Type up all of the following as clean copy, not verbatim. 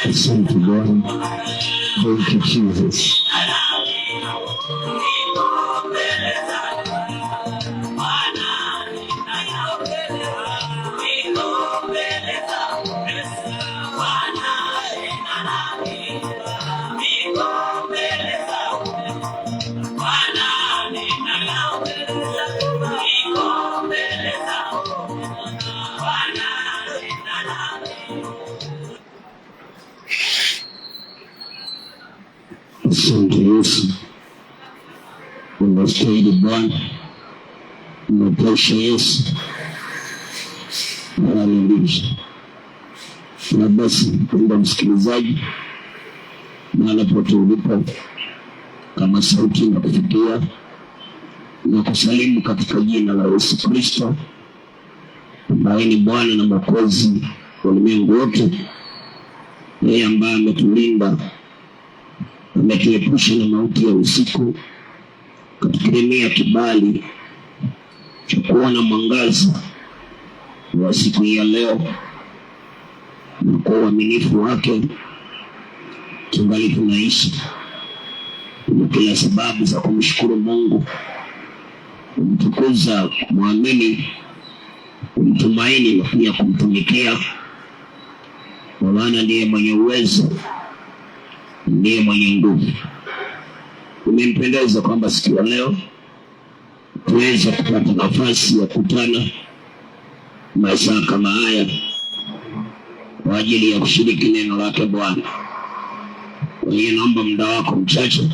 Asante Bwana, thank you Jesus. Asante Yesu, unastahili Bwana, unatosha Yesu. Haleluya. Na basi mpendwa msikilizaji, mahali pote ulipo, kama sauti inakufikia, na kusalimu katika jina la Yesu Kristo ambaye ni Bwana na Mwokozi wa ulimwengu wote, yeye ambaye ametulinda, ametuepusha na mauti ya usiku, katukirimia kibali cha kuona mwangaza wa siku ya leo, na kwa uaminifu wake tungali tunaishi. Tuna kila sababu za kumshukuru Mungu, kumtukuza, kumwamini, kumtumaini na pia kumtumikia, kwa maana ndiye mwenye uwezo, ndiye mwenye nguvu. Umempendeza kwamba siku ya leo tuweza kupata nafasi ya kutana masaa kama haya kwa ajili ya kushiriki neno lake Bwana. Kwa hiyo naomba muda wako mchache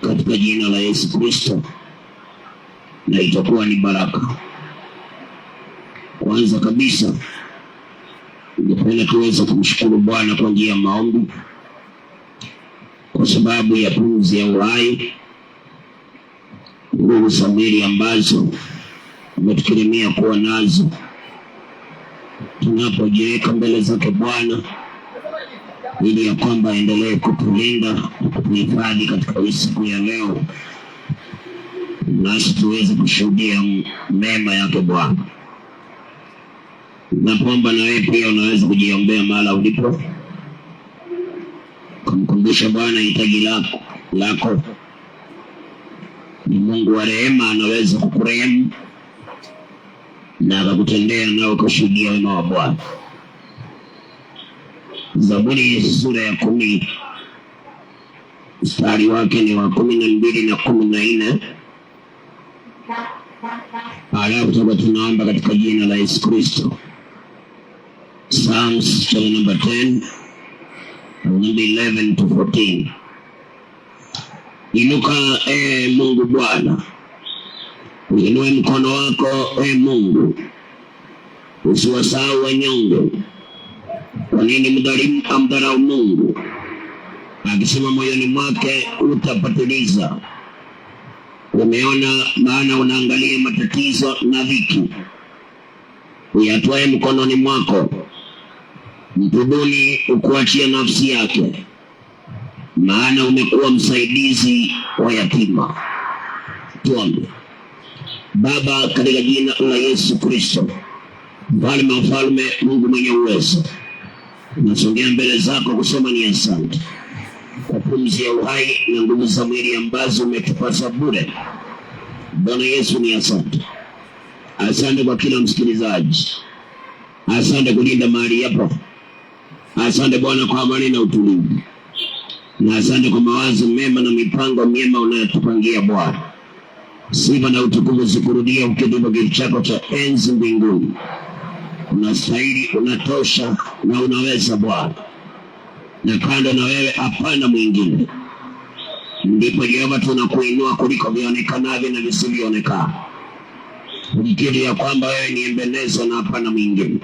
katika jina la Yesu Kristo, na itakuwa ni baraka. Kwanza kabisa, ningependa tuweze kumshukuru Bwana kwa njia ya maombi, kwa sababu ya pumzi ya uhai, nguvu za mwili ambazo umetukirimia kuwa nazo. Tunapojiweka mbele zake Bwana, ili ya kwamba endelee kutulinda na kutuhifadhi katika siku ya leo, nasi tuweze kushuhudia mema yake Bwana. Naomba na wewe pia unaweza kujiombea mahali ulipo, kumkumbusha Bwana hitaji lako. Ni Mungu wa rehema, anaweza kukurehemu na akakutendea na ukashuhudia wema wa Bwana. Zaburi sura ya 10 mstari wake ni wa 12 na 14. Alafu tunaomba katika jina la Yesu Kristo. Psalms chapter number 10, number 11 to 14. Inuka Mungu Bwana, uinue mkono wako Mungu, usiwasahau wanyonge. Kwa nini mdhalimu amdharau Mungu, akisema moyoni mwake utapatiliza? Umeona, maana unaangalia matatizo na dhiki, uyatwae mkononi mwako. Mtu duni ukuachia nafsi yake, maana umekuwa msaidizi wa yatima. Tuombe. Baba, katika jina la Yesu Kristo, mfalme wa falme, Mungu mwenye uwezo, nasongea mbele zako kusema ni asante kwa pumzi ya uhai na nguvu za mwili ambazo umetupasa bure. Bwana Yesu, ni asante. Asante kwa kila msikilizaji, asante kulinda mahali hapa, asante Bwana kwa amani na utulivu, na asante kwa mawazo mema na mipango mema unayotupangia Bwana. Sifa na utukufu zikurudia ukitupa kiti chako cha enzi mbinguni. Unastahili, unatosha na unaweza Bwana, na kando na wewe hapana mwingine. Ndipo Jehova tunakuinua kuliko vionekanavyo na visivyoonekana, ukikiri ya kwamba wewe ni Ebenezer na hapana mwingine.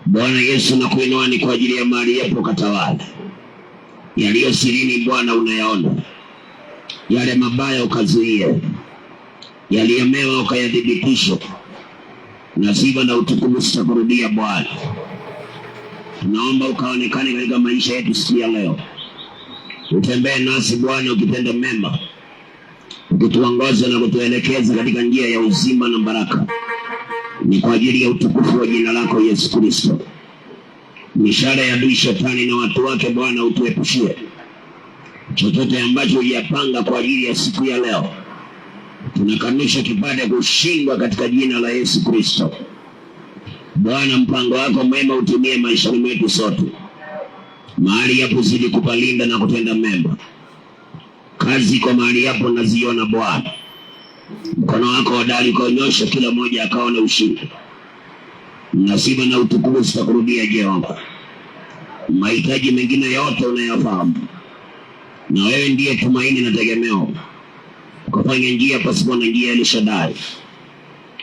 Bwana Yesu, nakuinua ni kwa ajili ya mahali hapo katawala. Yaliyo sirini Bwana unayaona, yale mabaya ukazuie, yaliyo mema ukayadhibitisha, na sifa na utukufu zitakurudia Bwana. Tunaomba ukaonekane katika maisha yetu siku ya leo. Utembee nasi Bwana ukitenda mema, ukituongoza na kutuelekeza katika njia ya uzima na baraka. Ni kwa ajili ya utukufu wa jina lako Yesu Kristo. Mishale ya adui Shetani na watu wake Bwana utuepushie. Chochote ambacho uliyapanga kwa ajili ya siku ya leo, tunakanusha kipate kushindwa katika jina la Yesu Kristo. Bwana, mpango wako mwema utumie maishani mwetu sote. Mahali hapo zidi kupalinda na kutenda mema. Kazi kwa mahali hapo naziona Bwana. Mkono wako hodari kuonyesha kila mmoja akaone ushindi. Nasiba na utukufu sitakurudia Jehova. Mahitaji mengine yote unayafahamu. Na wewe ndiye tumaini na tegemeo. Ukafanya njia pasipo na njia El Shaddai.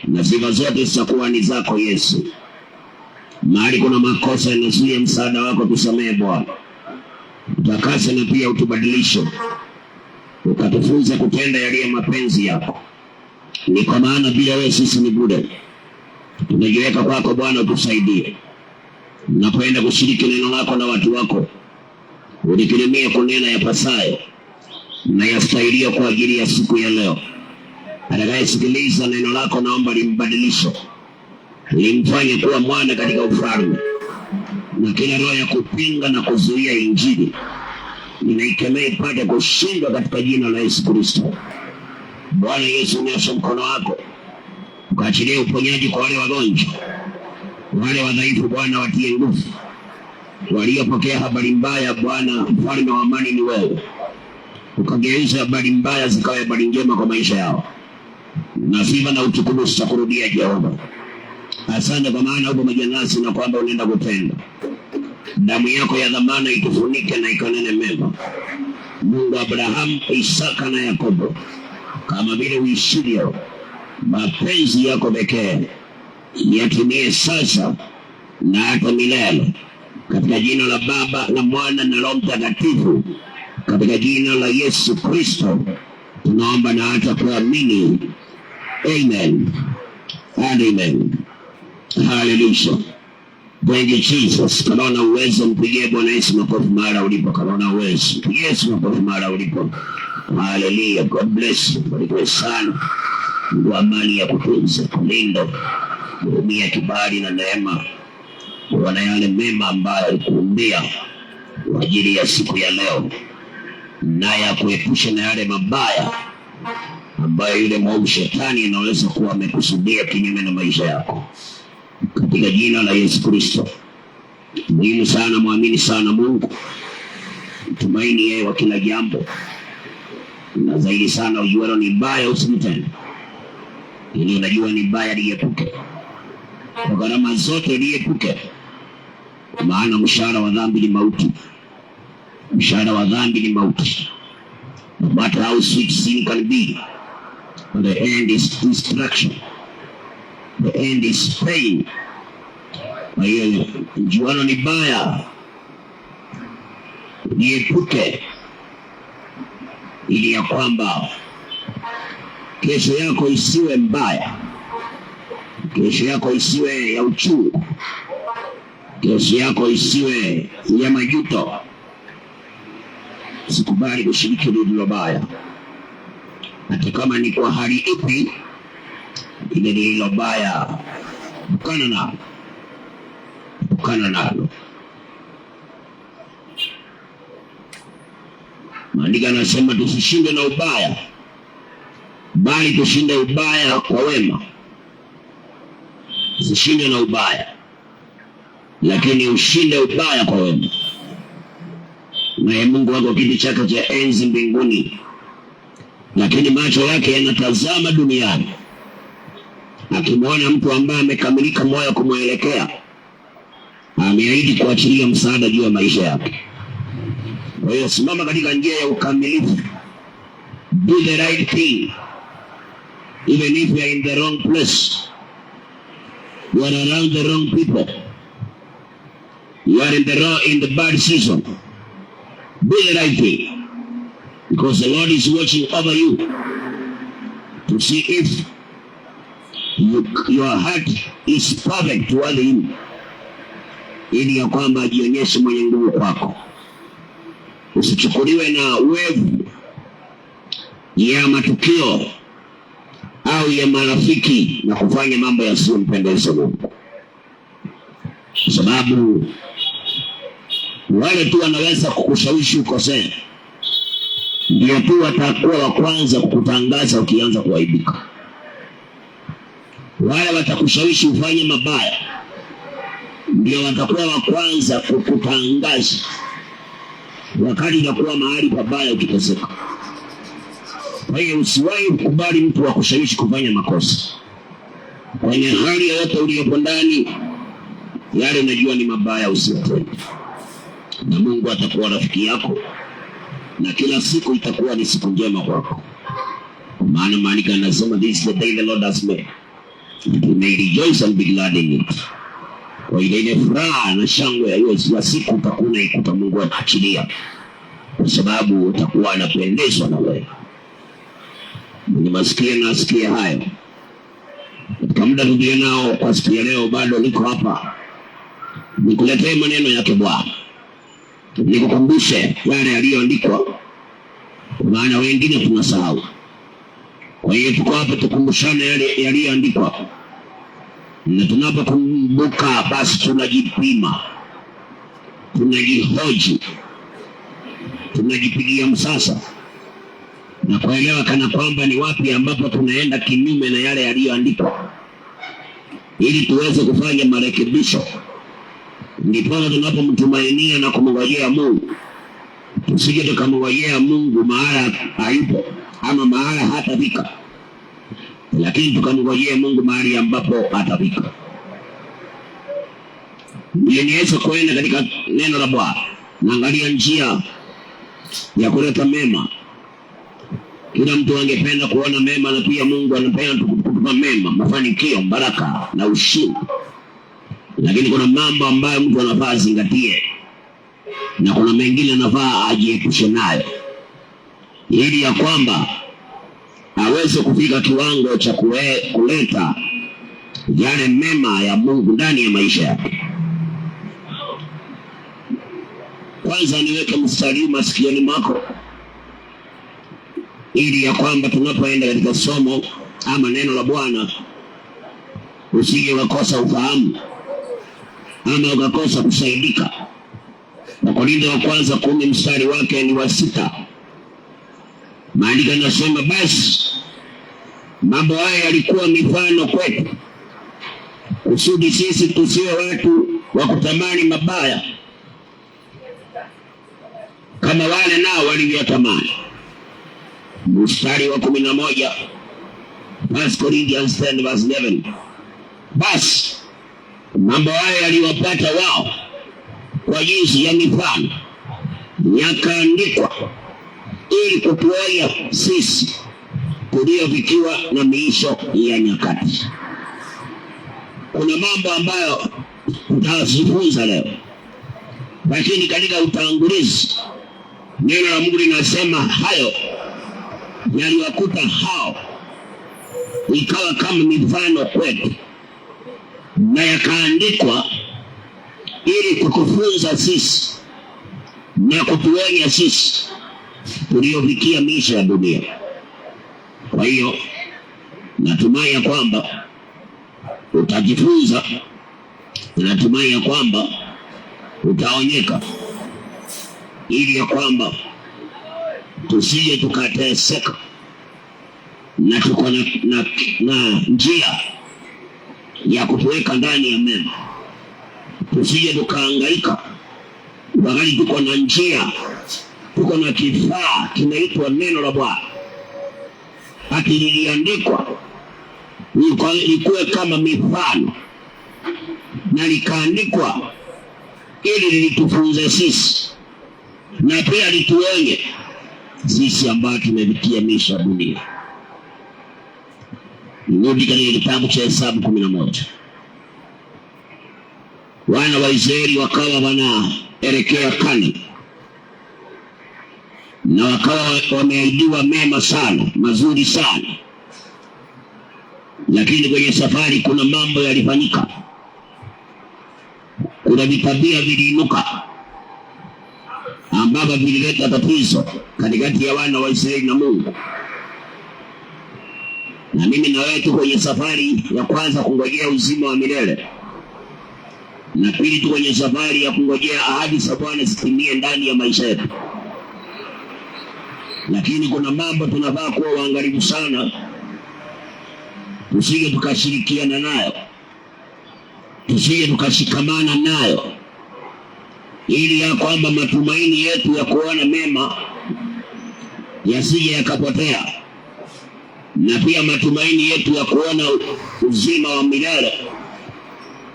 Na sifa zote zitakuwa ni zako Yesu. Mahali kuna makosa yanazuia msaada wako tusamehe Bwana. Utakase na pia utubadilishe. Ukatufunze kutenda yaliyo mapenzi yako. Ni kwa maana bila wewe sisi ni bure. Tunajiweka kwako Bwana utusaidie. Unapoenda kushiriki neno lako na watu wako, ulikirimia kunena yapasayo na yastahilia kwa ajili ya siku ya leo. Atakayesikiliza neno lako naomba limbadilishe, limfanye kuwa mwana katika ufalme. Na kila roho ya kupinga na kuzuia injili ninaikemea ipate kushindwa katika jina la Yesu Kristo. Bwana Yesu, nyosha mkono wako ukaachilie uponyaji kwa wale wagonjwa, wale wadhaifu Bwana watie nguvu. Waliopokea habari mbaya Bwana, mfalme wa amani ni wewe. Ukageuza habari mbaya zikawa habari njema kwa maisha yao. Na sifa na utukufu sitakurudia Jehova. Asante kwa maana upo pamoja nasi na kwamba unaenda kutenda. Damu yako ya dhamana itufunike na ikanene mema. Mungu wa Abrahamu, Isaka na Yakobo, kama vile uishivyo, mapenzi yako pekee yatimie sasa na hata milele. Katika jina la Baba na Mwana na Roho Mtakatifu, katika jina la Yesu Kristo tunaomba na hata kuamini. Amen and amen. Hallelujah. Thank you Jesus. Kama una uwezo mpigie Bwana Yesu makofi mahali ulipo. Kama una uwezo mpigie Yesu makofi mahali ulipo. Hallelujah. God bless you. Barikiwe sana. Mungu amani ya kutunza, kulinda, kuhurumia, kibali na neema. Wana yale mema ambayo alikuumbia kwa ajili ya siku ya leo, na ya kuepusha na yale mabaya ambayo yule mwovu Shetani anaweza kuwa amekusudia kinyume na maisha yako. Katika jina la Yesu Kristo. Muhimu sana muamini sana Mungu. Tumaini yeye wa kila jambo. Na zaidi sana ujualo ni baya usimtende. Ili unajua ni baya liepuke. Kwa gharama zote liepuke. Maana mshahara wa dhambi ni mauti. Mshahara wa dhambi ni mauti. No matter how sweet sin can be, the end is destruction. The end is pain. Kwa hiyo juano ni baya, niepuke, ili ya kwamba kesho yako isiwe mbaya, kesho yako isiwe ya uchungu, kesho yako isiwe ya majuto. Usikubali kushiriki lililo baya, hata kama ni kwa hali ipi. Ile lililo baya bukana nalo, bukana nalo. Maandiko yanasema tusishinde na ubaya, bali tushinde ubaya kwa wema. Usishinde na ubaya, lakini ushinde ubaya kwa wema. Na Mungu wako kiti chake cha enzi mbinguni, lakini macho yake yanatazama duniani, akimwona mtu ambaye amekamilika moyo kumwelekea. Ameahidi kuachilia msaada juu ya maisha yake. Kwa hiyo simama katika njia ya ukamilifu. Do the right thing. Even if you are in the wrong place. You are around the wrong people. You are in the bad season. Do the right thing. Because the Lord is watching over you to see if your heart is perfect toward Him, ili ya kwamba ajionyeshe mwenye nguvu kwako. usichukuliwe na uwevu ya matukio au ya marafiki na kufanya mambo yasiyompendeza Mungu, kwa sababu wale tu wanaweza kukushawishi ukosee, ndio tu watakuwa wa kwanza kukutangaza ukianza kuaibika. Wale watakushawishi ufanye mabaya, ndio watakuwa wa kwanza kukutangaza wakati utakuwa mahali pabaya ukiteseka. Kwa hiyo usiwahi kukubali mtu wa kushawishi kufanya makosa. Kwenye hali yoyote uliyopo ndani, yale unajua ni mabaya usiyatende, na Mungu atakuwa rafiki yako, na kila siku itakuwa ni siku njema kwako. Maana maandiko yanasema, this is the day the Lord has made, we may rejoice and be glad in it. Kwa ile furaha na shangwe ya hiyo siku utakuwa unaikuta Mungu anaachilia, kwa sababu utakuwa anapendezwa na wewe. Ni masikio na asikia hayo. Katika muda tulio nao kwa siku ya leo, bado niko hapa nikuletee maneno yake Bwana, nikukumbushe yale yaliyoandikwa, maana wengine tunasahau. Kwa hiyo tuko hapa tukumbushane yale yaliyoandikwa, na tunapokumbuka basi tunajipima, tunajihoji, tunajipigia msasa na kuelewa kana kwamba ni wapi ambapo tunaenda kinyume na yale yaliyoandikwa, ili tuweze kufanya marekebisho. Ndipo tunapomtumainia na kumngojea Mungu, tusije tukamngojea Mungu mahala hayupo ama mahala hatafika, lakini tukamngojea Mungu mahali ambapo atafika. Ili niweze kuenda katika neno la Bwana, naangalia njia ya kuleta mema. Kila mtu angependa kuona mema, na pia Mungu anapenda kutupa mema, mafanikio, baraka na ushindi. Lakini kuna mambo ambayo mtu anafaa zingatie, na kuna mengine anafaa ajiepushe nayo, ili ya kwamba aweze kufika kiwango cha kuleta yale mema ya Mungu ndani ya maisha yake. Kwanza niweke mstari masikioni mwako, ili ya kwamba tunapoenda katika somo ama neno la Bwana usije ukakosa ufahamu ama ukakosa kusaidika. Wakorintho wa kwanza 10 mstari wake ni wa 6. Maandiko yanasema, basi mambo haya yalikuwa mifano kwetu, kusudi sisi tusiwe watu wa kutamani mabaya kama wale nao walivyotamani. Mstari wa 11, 1 Corinthians 10 verse 11. Basi mambo haya yaliwapata wao kwa jinsi ya mifano, yakaandikwa ili kutuonya sisi tuliofikiwa na miisho ya nyakati. Kuna mambo ambayo tutajifunza leo, lakini katika utangulizi neno la Mungu linasema hayo yaliwakuta hao, ikawa kama mifano kwetu, na yakaandikwa ili kutufunza sisi na kutuonya sisi tuliofikia miisho ya dunia. Kwa hiyo natumai ya kwamba utajifunza, natumai ya kwamba utaonyeka, ili ya kwamba tusije tukateseka, na tuko na njia ya kutuweka ndani ya mema. Tusije tukahangaika wakati tuko na njia, tuko na kifaa kinaitwa neno la Bwana. Akiliandikwa likuwe kama mifano, na likaandikwa ili litufunze sisi, na pia lituonye sisi ambao tumefikia miisho ya dunia. Nirudi katika kitabu cha Hesabu 11. Wana wa Israeli wakawa wanaelekea Kanaani, na wakawa wameahidiwa mema sana, mazuri sana, lakini kwenye safari kuna mambo yalifanyika. Kuna vitabia viliinuka ambavyo vilileta tatizo katikati ya wana wa Israeli na Mungu. Na mimi na wewe tuko kwenye safari ya kwanza kungojea uzima wa milele, na pili tuko kwenye safari ya kungojea ahadi za Bwana zitimie ndani ya maisha yetu. Lakini kuna mambo tunafaa kuwa waangalifu sana, tusije tukashirikiana nayo, tusije tukashikamana nayo, ili ya kwamba matumaini yetu ya kuona mema yasije yakapotea, na pia matumaini yetu ya kuona uzima wa milele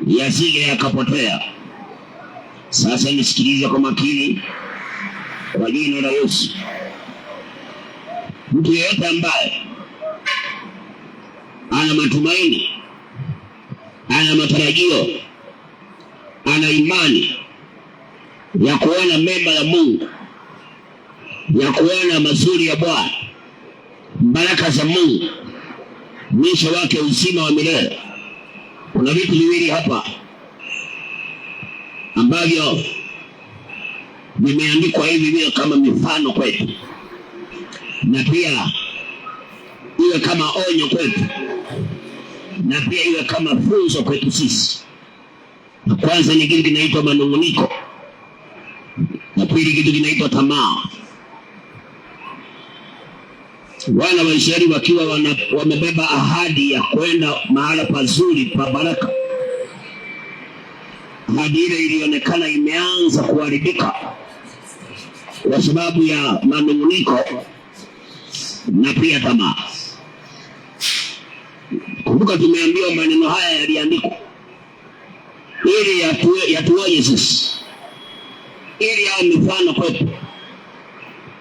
yasije yakapotea. Sasa nisikilize kwa makini kwa jina la Yesu. Mtu yeyote ambaye ana matumaini, ana matarajio, ana imani ya kuona mema ya Mungu, ya kuona mazuri ya Bwana, baraka za Mungu, mwisho wake uzima wa milele. Kuna vitu viwili hapa ambavyo vimeandikwa hivi vile kama mifano kwetu, na pia iwe kama onyo kwetu, na pia iwe kama funzo kwetu sisi. Na kwanza ni kitu kinaitwa manunguniko, na pili kitu kinaitwa tamaa. Wana wa Israeli wakiwa wamebeba ahadi ya kwenda mahala pazuri pa baraka, ahadi ile ilionekana imeanza kuharibika kwa sababu ya manunguniko na pia tamaa. Kumbuka tumeambiwa maneno haya yaliandikwa ili yatuonye sisi, ili yawe mifano kwetu,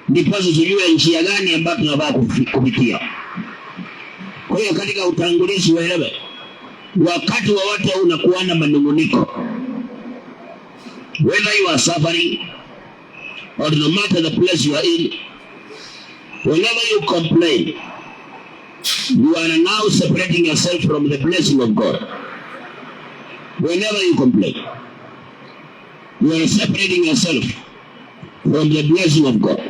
ndipo tujue njia gani ambayo tunafaa kupitia. Kwa hiyo katika utangulizi uelewe, wakati wowote unakuwa na manunguniko, whether you are suffering or no matter the place you are in, whenever you complain, you are now separating yourself from the blessing of God. Whenever you complain, you are separating yourself from the blessing of God.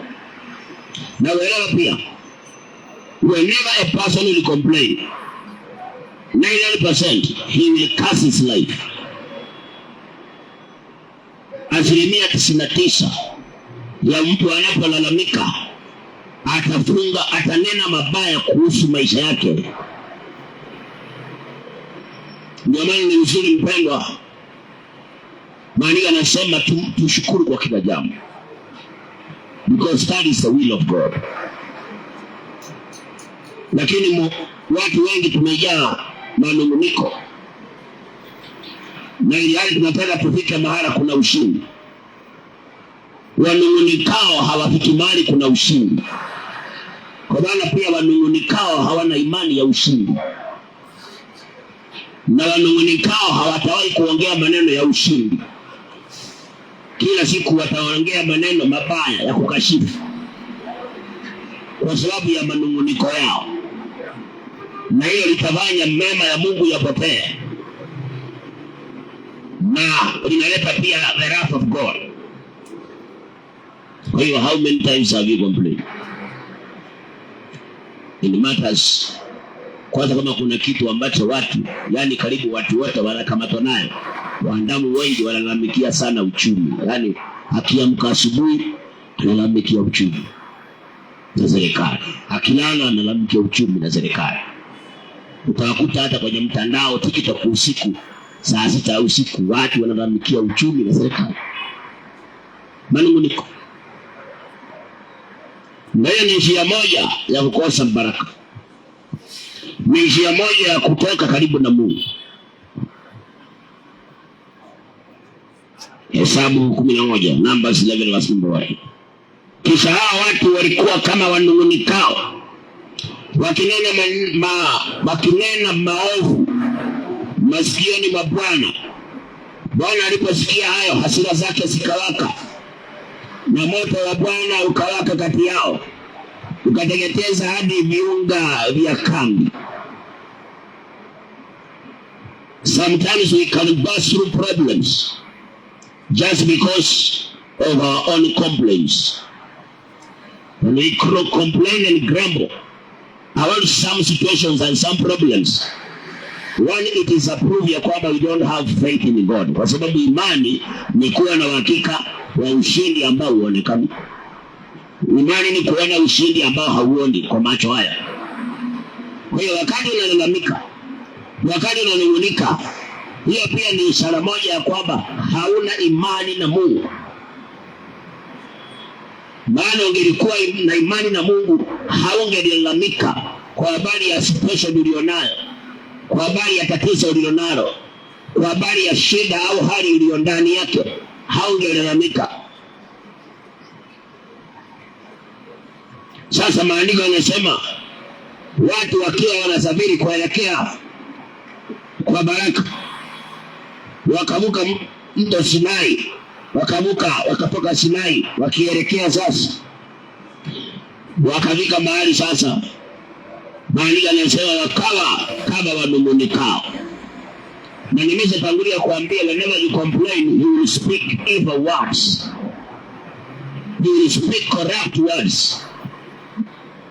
Now whenever a person will complain, 99% he will curse his life. Asilimia 99 ya mtu anapolalamika atanena mabaya kuhusu maisha yake. Ndio maana ni vizuri mpendwa, maandiko yanasema tushukuru kwa kila jambo, because that is the will of God. Lakini watu wengi tumejaa manunguniko, na ili hali tunataka tufike mahala kuna ushindi. Wanungunikao hawafiki mahali kuna ushindi, kwa maana pia wanungunikao hawana imani ya ushindi, na wanungunikao hawatawahi kuongea maneno ya ushindi. Kila siku wataongea maneno mabaya ya kukashifu kwa sababu ya manunguniko yao, na hiyo litafanya mema ya Mungu yapotee, na linaleta pia the wrath of God. Kwa hiyo how many times have you complained in matters? Kwanza kama kuna kitu ambacho watu, yani karibu watu wote wanakamatwa nayo, wanadamu wengi wanalalamikia sana uchumi. Yani akiamka asubuhi analalamikia uchumi na serikali, akilala analalamikia uchumi na serikali. Utakuta hata kwenye mtandao TikTok usiku saa 6 usiku watu wanalalamikia uchumi na serikali. Manunguniko. Na hiyo ni njia moja ya kukosa baraka, ni njia moja ya kutoka karibu na Mungu. Hesabu 11, Numbers 11 verse 1. Kisha hao watu walikuwa kama wanungunikao, wakinena maovu masikioni mwa Bwana. Bwana aliposikia hayo, hasira zake zikawaka, na moto wa Bwana ukawaka kati yao, ukateketeza hadi viunga vya kambi. Sometimes we can pass through problems just because of our own complaints. When we complain and grumble about some situations and some problems, one, it is a proof ya kwamba we don't have faith in God. Kwa sababu imani ni kuwa na uhakika wa ushindi ambao huonekani. Imani ni kuwa na ushindi ambao hauoni kwa macho haya. Kwa hiyo wakati unalalamika, wakati unanung'unika, hiyo pia ni ishara moja ya kwamba hauna imani na Mungu. Maana ungelikuwa na imani na Mungu, haungelalamika kwa habari ya situation ulionayo, kwa habari ya tatizo ulilonalo, kwa habari ya shida au hali ulio ndani yake, haungelalamika. Sasa maandiko yanasema watu wakiwa wanasafiri kuelekea kwa baraka, wakavuka mto Sinai, wakatoka Sinai wakielekea sasa, wakafika mahali sasa, maandiko yanasema wakawa kama wanung'unikao. Na nimeshatangulia kuambia, whenever you complain, you will speak evil words, you will speak corrupt words.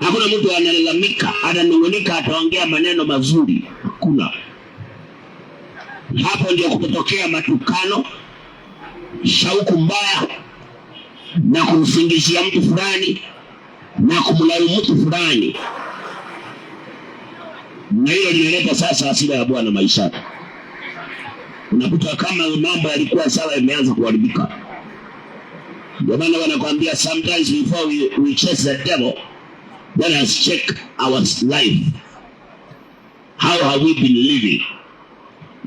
Hakuna mtu analalamika, ananung'unika, ataongea maneno mazuri. Hakuna. Hapo ndio kutotokea matukano, shauku mbaya, na kumsingizia mtu fulani, na kumlaumu mtu fulani. Na hiyo linaleta sasa hasira ya Bwana maishani. Unakuta kama mambo yalikuwa sawa yameanza kuharibika. Ndio maana wanakuambia sometimes before we chase the devil, let us check our life. How have we been living?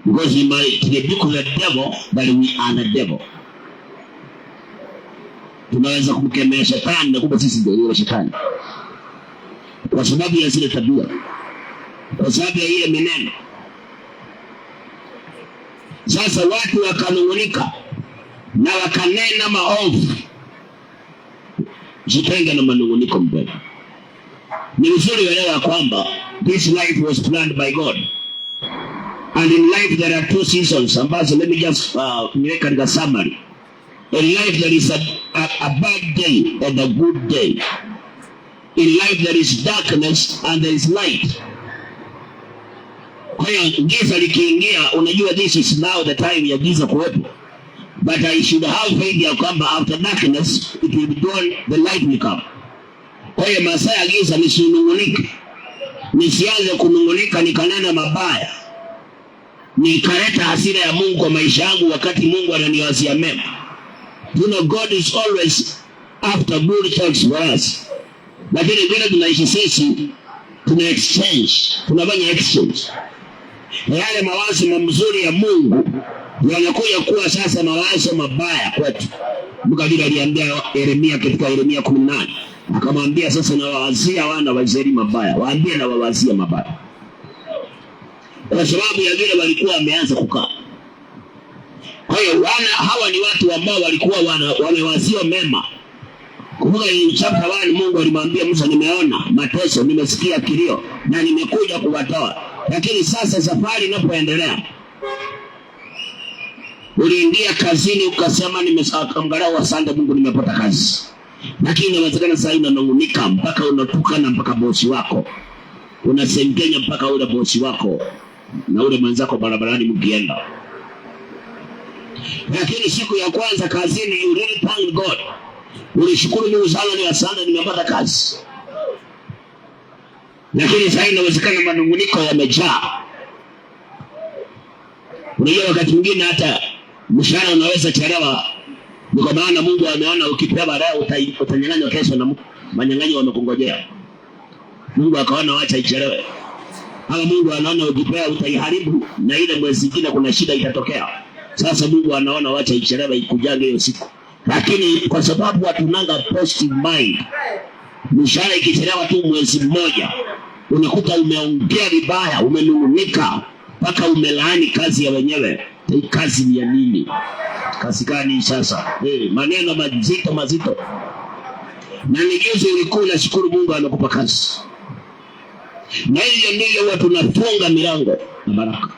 Because we might rebuke the devil, but we are the devil. Tunaweza kumkemea shetani na kumbe sisi ndio shetani, kwa sababu ya zile tabia, kwa sababu ya ile meneno. Sasa watu wakanung'unika na wakanena maovu. Jitenge na manung'uniko mbele. Ni vizuri uelewe kwamba this life was planned by God. And in life there are two seasons. Ambazo let me just niweka katika summary. In life there is a bad day and a good day. In life there is darkness and there is light. Kwa hiyo giza likiingia, unajua this is now the time ya giza kuwepo. But I should have faith ya kwamba after darkness it will be done, the light will come. Kwa hiyo masaa ya giza nisinung'unike, nisianze kunung'unika nikanena mabaya, nikaleta hasira ya Mungu kwa maisha yangu wakati Mungu ananiwazia mema. You know, God is always after good thoughts for us. Lakini vile tunaishi sisi, tunafanya exchange. Yale mawazo mazuri ya Mungu yanakuja kuwa sasa mawazo mabaya kwetu. Mungu vile aliambia Yeremia katika Yeremia 18, akamwambia sasa nawawazia wana wa Israeli mabaya, waambie na wawazia mabaya. Kwa sababu ya vile walikuwa wameanza kukaa. Kwa hiyo hawa ni watu ambao walikuwa wamewazia mema. Kumbuka in chapter 1 Mungu alimwambia Musa, nimeona mateso, nimesikia kilio na nimekuja kuwatoa. Lakini sasa safari inapoendelea, uliingia kazini ukasema nimeangalau asante Mungu nimepata kazi. Lakini inawezekana sasa unanung'unika mpaka unatukana mpaka bosi wako. Unasengenya mpaka ule bosi wako na ule mwenzako barabarani mkienda. Lakini siku ya kwanza kazini, you really thank God. Ulishukuru Mungu sana, ni asante nimepata kazi. Lakini sasa inawezekana manunguniko yamejaa. Unajua wakati mwingine hata mshahara unaweza chelewa. Kwa maana Mungu ameona ukipewa leo utanyang'anywa kesho na manyang'anyi wamekungojea. Mungu akaona wacha ichelewe. Ama Mungu anaona ukipewa utaiharibu na ile mwezi mwingine kuna shida itatokea. Sasa Mungu anaona wacha ichelewe ikujage hiyo siku. Lakini kwa sababu hatunanga positive mind, mshahara ikichelewa tu mwezi mmoja, unakuta umeongea vibaya, umenung'unika, mpaka umelaani kazi ya wenyewe. Hii kazi ni ya nini? Kazi gani sasa? Maneno mazito. Na nijuzi ulikuwa unashukuru Mungu anakupa kazi. Na hiyo ndivyo huwa tunafunga milango ya baraka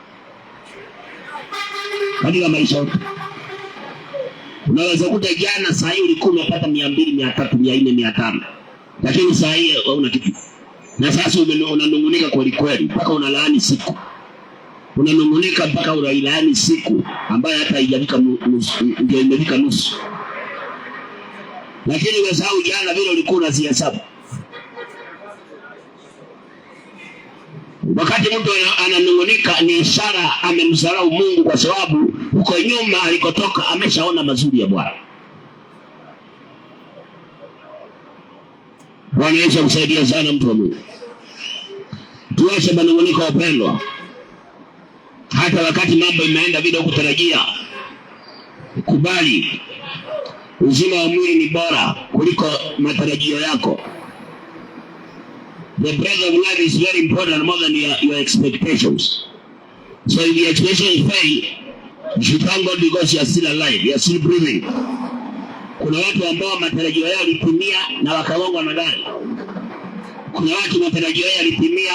katika maisha yetu. Unaweza kuta jana saa hii ulikuwa unapata 200, 300, 400, 500. Lakini saa hii hauna kitu. Na sasa unanungunika kweli kweli mpaka unalaani siku. Unanungunika mpaka unalaani siku ambayo hata haijafika nusu, ndio imefika nusu. Lakini umesahau jana vile ulikuwa unazihesabu. Wakati mtu ananungunika ni ishara amemdharau Mungu, kwa sababu huko nyuma alikotoka ameshaona mazuri ya Bwana. Bwana Yesu amsaidie sana mtu wa Mungu. Tuache manunguniko wapendwa. Hata wakati mambo imeenda vile ukutarajia, kubali uzima wa mwili ni bora kuliko matarajio yako. The breath of life is very important more than your expectations. So if your expectations fail, you should thank God because you are still alive, you are still breathing. Kuna watu ambao matarajio yao yalitimia na wakagongwa na gari. Kuna watu matarajio yao yalitimia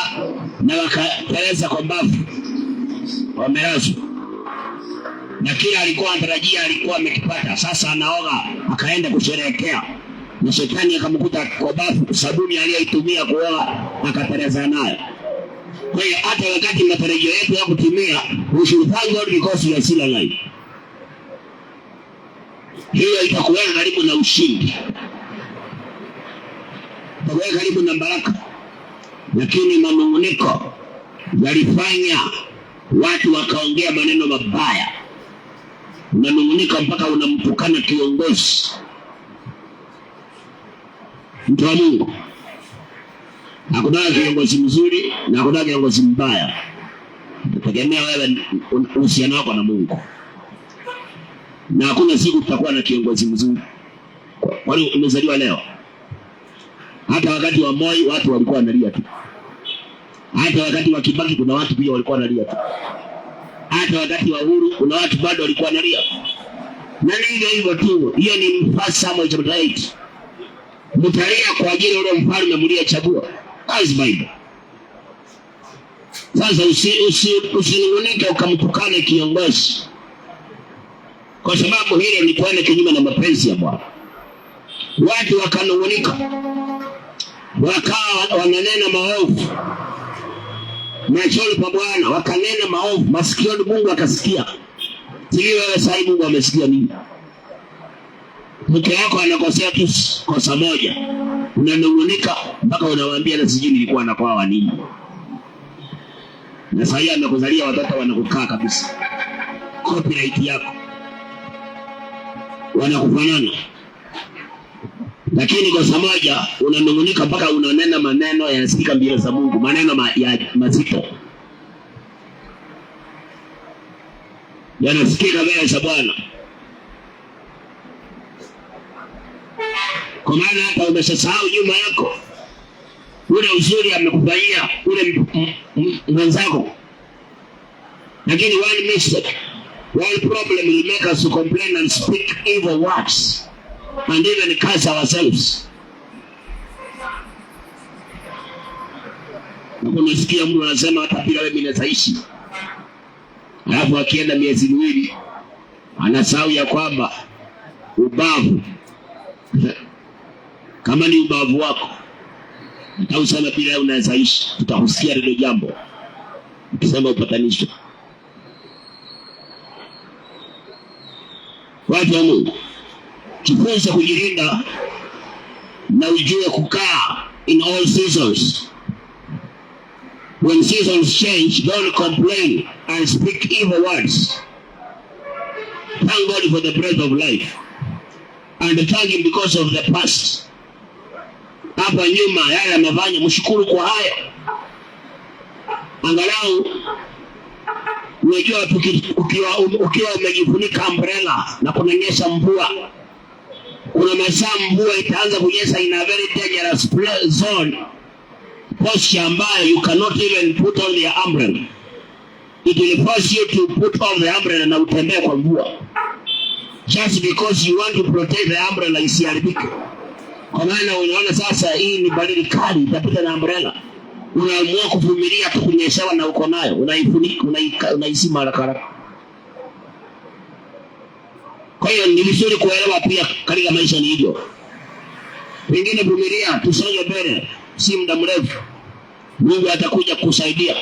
na wakateleza kwa mbavu, wamelazwa. Na kila alikuwa anatarajia alikuwa amekipata, sasa anaoga akaenda kusherehekea. Na shetani akamkuta kwa bafu, sabuni aliyoitumia kuoga akateleza nayo. Kwa hiyo hata wakati matarajio yetu ya kutimia, we should thank God because we are still alive. Hiyo itakuweka karibu na ushindi, itakuweka karibu na baraka. Lakini manunguniko yalifanya watu wakaongea maneno mabaya. Unanungunika mpaka unamtukana kiongozi. Mtu wa Mungu, hakuna kiongozi mzuri na hakuna kiongozi mbaya. Tegemea wewe uhusiano wako na Mungu. Na hakuna siku tutakuwa na kiongozi mzuri. Kwani umezaliwa leo? Hata wakati wa Moi watu walikuwa wanalia tu. Hata wakati wa Kibaki kuna watu pia walikuwa wanalia tu. Hata wakati wa Uhuru kuna watu bado walikuwa wanalia. Na hivyo hivyo tu. Hiyo ni Mfalme chapter 8. Mtalia kwa ajili ule mfalme mliyechagua. As Bible. Sasa usinungunike ukamtukane kiongozi, kwa sababu hilo ni kwenda kinyume na mapenzi ya Bwana. Watu wakanungunika, wakawa wananena maovu machoni pa Bwana, wakanena maovu masikioni Mungu akasikia. Sijui wewe sasa Mungu amesikia nini? Mke wako anakosea tu kosa moja, unanungunika mpaka unawaambia na sijui nilikuwa nakwaa nini. Na sasa yeye amekuzalia watoto wanakukaa kabisa. Copyright yako wanakufanana. Lakini kwa moja unanungunika mpaka unanena maneno yanasikika mbele za Mungu, maneno ya mazito. Yanasikika mbele za Bwana. Kwa maana hata umeshasahau nyuma yako ule uzuri amekufanyia ule mwenzako. Lakini one mistake, one problem will make us to complain and speak evil words and even curse ourselves. Unasikia mtu anasema hata bila wewe ninataishi. Alafu akienda miezi miwili anasahau ya kwamba ubavu kama ni ubavu wako au sana bila wewe unaweza ishi, tutakusikia lile jambo ukisema upatanisho. Watu wa Mungu, jifunze kujilinda na ujue kukaa in all seasons. When seasons change, don't complain and speak evil words. Thank God for the breath of life and thank Him because of the past. Hapa nyuma yale amefanya, mshukuru kwa haya. Angalau unajua ukiwa umejifunika umbrella na kunanyesha mvua, kuna masaa mvua itaanza kunyesha in a very dangerous zone, posture ambayo you cannot even put on the umbrella. It will force you to put on the umbrella na utembee kwa mvua, just because you want to protect the umbrella isiharibike. Kwa maana unaona sasa hii ni baridi kali, itapita na umbrella. Unaamua kuvumilia tu kunyeshewa na uko nayo, unaifunika, unaisima haraka haraka. Kwa hiyo ni vizuri kuelewa pia katika maisha ni hivyo. Pengine vumilia, tusonge mbele, si muda mrefu Mungu atakuja kusaidia.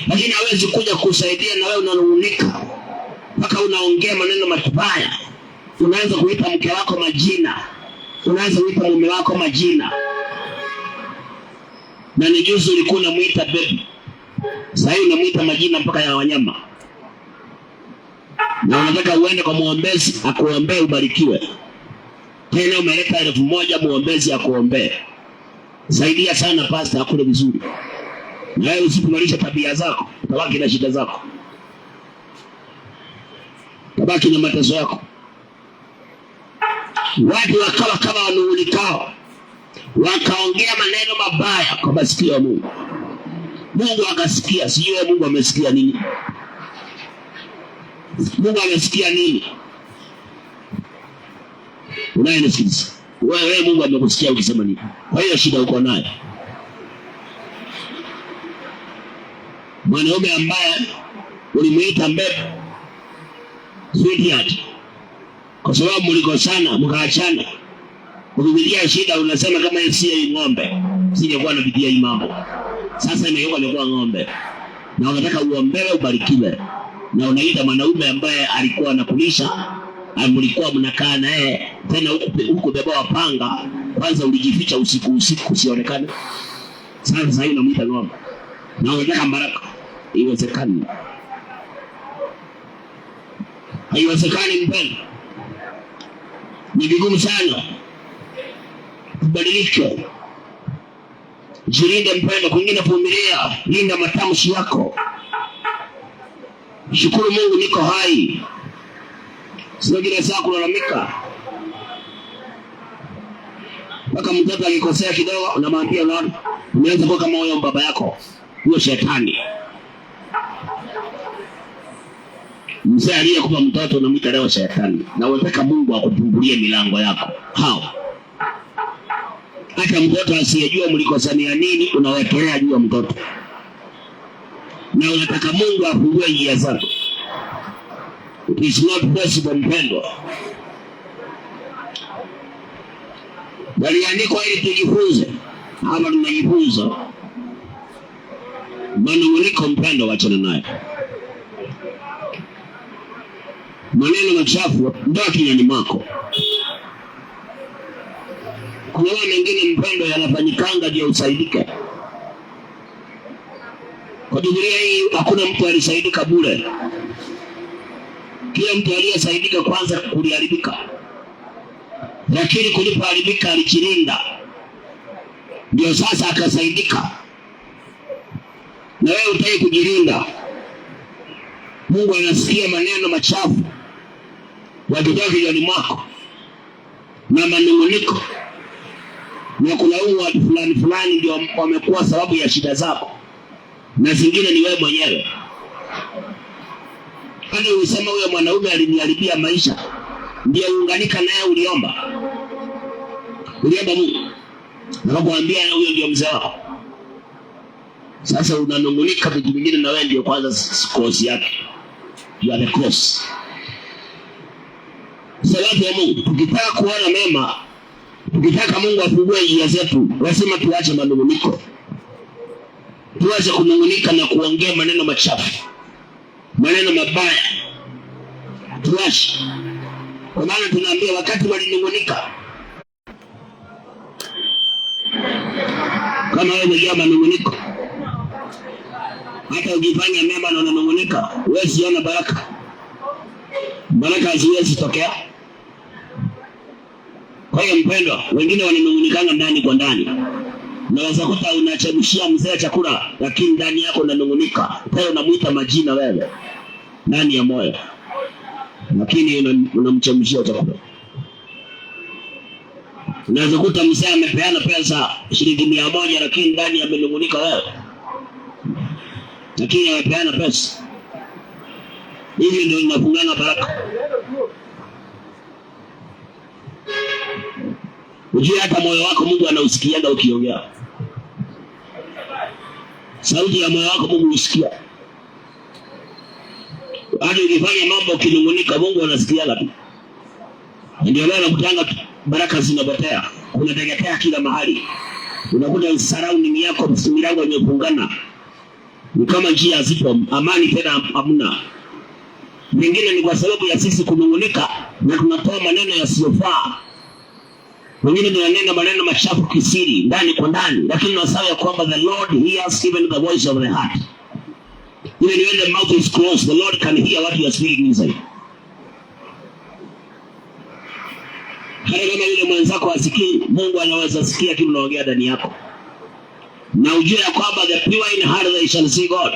Lakini hawezi kuja kusaidia na wewe unanung'unika, mpaka unaongea maneno mabaya. Unaanza kuita mke wako majina, unaanza kuita mume wako majina. Na ni juzi ulikuwa unamuita baby, sasa hivi unamuita majina mpaka ya wanyama. Na unataka uende kwa muombezi akuombee ubarikiwe. Tena umeleta 1000 muombezi akuombee. Saidia sana pastor akule vizuri. Na wewe usipomalisha tabia zako, utabaki na shida zako. Utabaki na mateso yako. Watu wakawa kama wanung'unikao, wakaongea maneno mabaya kwa masikio ya Mungu. Mungu akasikia. Sijui Mungu amesikia nini. Mungu amesikia nini? Unayenisikiza wewe, Mungu amekusikia ukisema nini? Kwa hiyo shida uko nayo. Mwanaume ambaye ulimuita mbebe, sweetheart, kwa sababu mlikosana mkaachana, ukipitia shida unasema kama si ng'ombe singekuwa napitia hii mambo. Sasa imekuwa ng'ombe, na unataka uombewe ubarikiwe, na unaita mwanaume ambaye alikuwa anakulisha, mlikuwa mnakaa naye, tena huko beba wapanga, kwanza ulijificha usiku usionekane. Sasa hivi unamuita ng'ombe na unataka baraka. Haiwezekani. Haiwezekani mpendwa. Ni vigumu sana kubadilika. Jirinde mpendwa, kwingine vumilia, linda matamshi yako. Shukuru Mungu niko hai. Sio kila saa kulalamika. Mpaka mtoto akikosea kidogo unamwambia unaona, umeanza kuwa kama huyo baba yako. Huyo shetani. Mzee aliyekupa mtoto unamwita leo shetani. Na unataka Mungu akufungulie milango yako. Hao. Hata mtoto asiyejua mlikosania nini unawekelea juu ya mtoto. Na unataka Mungu afungue njia zako. It is not possible mpendwa. Waliandikwa ili tujifunze. Hapa tunajifunza. Manung'uniko mpendwa, wachana nayo. Maneno machafu ndio kinywani mwako. Kuna mambo mengine mpendwa yanafanyikanga ndio usaidike. Kwa Biblia hii hakuna mtu alisaidika bure. Kila mtu aliyesaidika kwanza kuliharibika. Lakini kulipoharibika alijilinda, ndio sasa akasaidika. Na wewe utaki kujilinda, Mungu anasikia maneno machafu yakitoka kinywani mwako na manung'uniko, na kulaumu watu fulani ndio wamekuwa sababu ya shida zako, na zingine ni wewe mwenyewe. Kama unasema huyo mwanaume aliniharibia maisha, ndio uunganika naye, uliomba Mungu anakuambia huyo ndio mzee wako. Sasa unanung'unika vitu vingine, na wewe ndio kwanza cause yake. You are the cause. Sababu ya Mungu, tukitaka kuona mema, tukitaka Mungu afungue njia zetu, lazima tuache manung'uniko. Tuache kunung'unika na kuongea maneno machafu, maneno mabaya. Tuache. Kwa maana tunaambia wakati walinung'unika, kama wewe umejaa manung'uniko, hata ukifanya mema na unanung'unika, wewe siona baraka. Baraka haziwezi tokea. Kwa hiyo mpendwa, wengine wananung'unikana ndani kwa ndani. Unaweza kuta unachemshia mzee chakula, lakini ndani yako unanung'unika. Pale unamuita majina wewe ndani ya moyo, lakini unamchemshia chakula. Unaweza kuta mzee amepeana pesa shilingi 100, lakini ndani amenung'unika wewe, lakini amepeana pesa. Hivi ndio inafungana baraka. Ujue hata moyo wako Mungu anausikiaga ukiongea. Sauti ya moyo wako Mungu usikia. Hata ukifanya mambo ukinung'unika, Mungu anasikiaga tu. Ndio leo nakutanga baraka zinapotea. Unateketea kila mahali. Unakuta surrounding yako milango imefungana. Ni kama njia zipo, amani tena hamna. Mengine ni kwa sababu ya sisi kunungunika na tunatoa maneno yasiyofaa. Wengine tunanena maneno machafu kisiri ndani kwa ndani, lakini tunasahau kwamba the Lord hears even the voice of the heart. Even when the mouth is closed, the Lord can hear what you are speaking inside. Hata kama yule mwenzako asikii, Mungu anaweza sikia kile unaongea ndani yako. Na ujue ya kwamba the pure in heart they shall see God.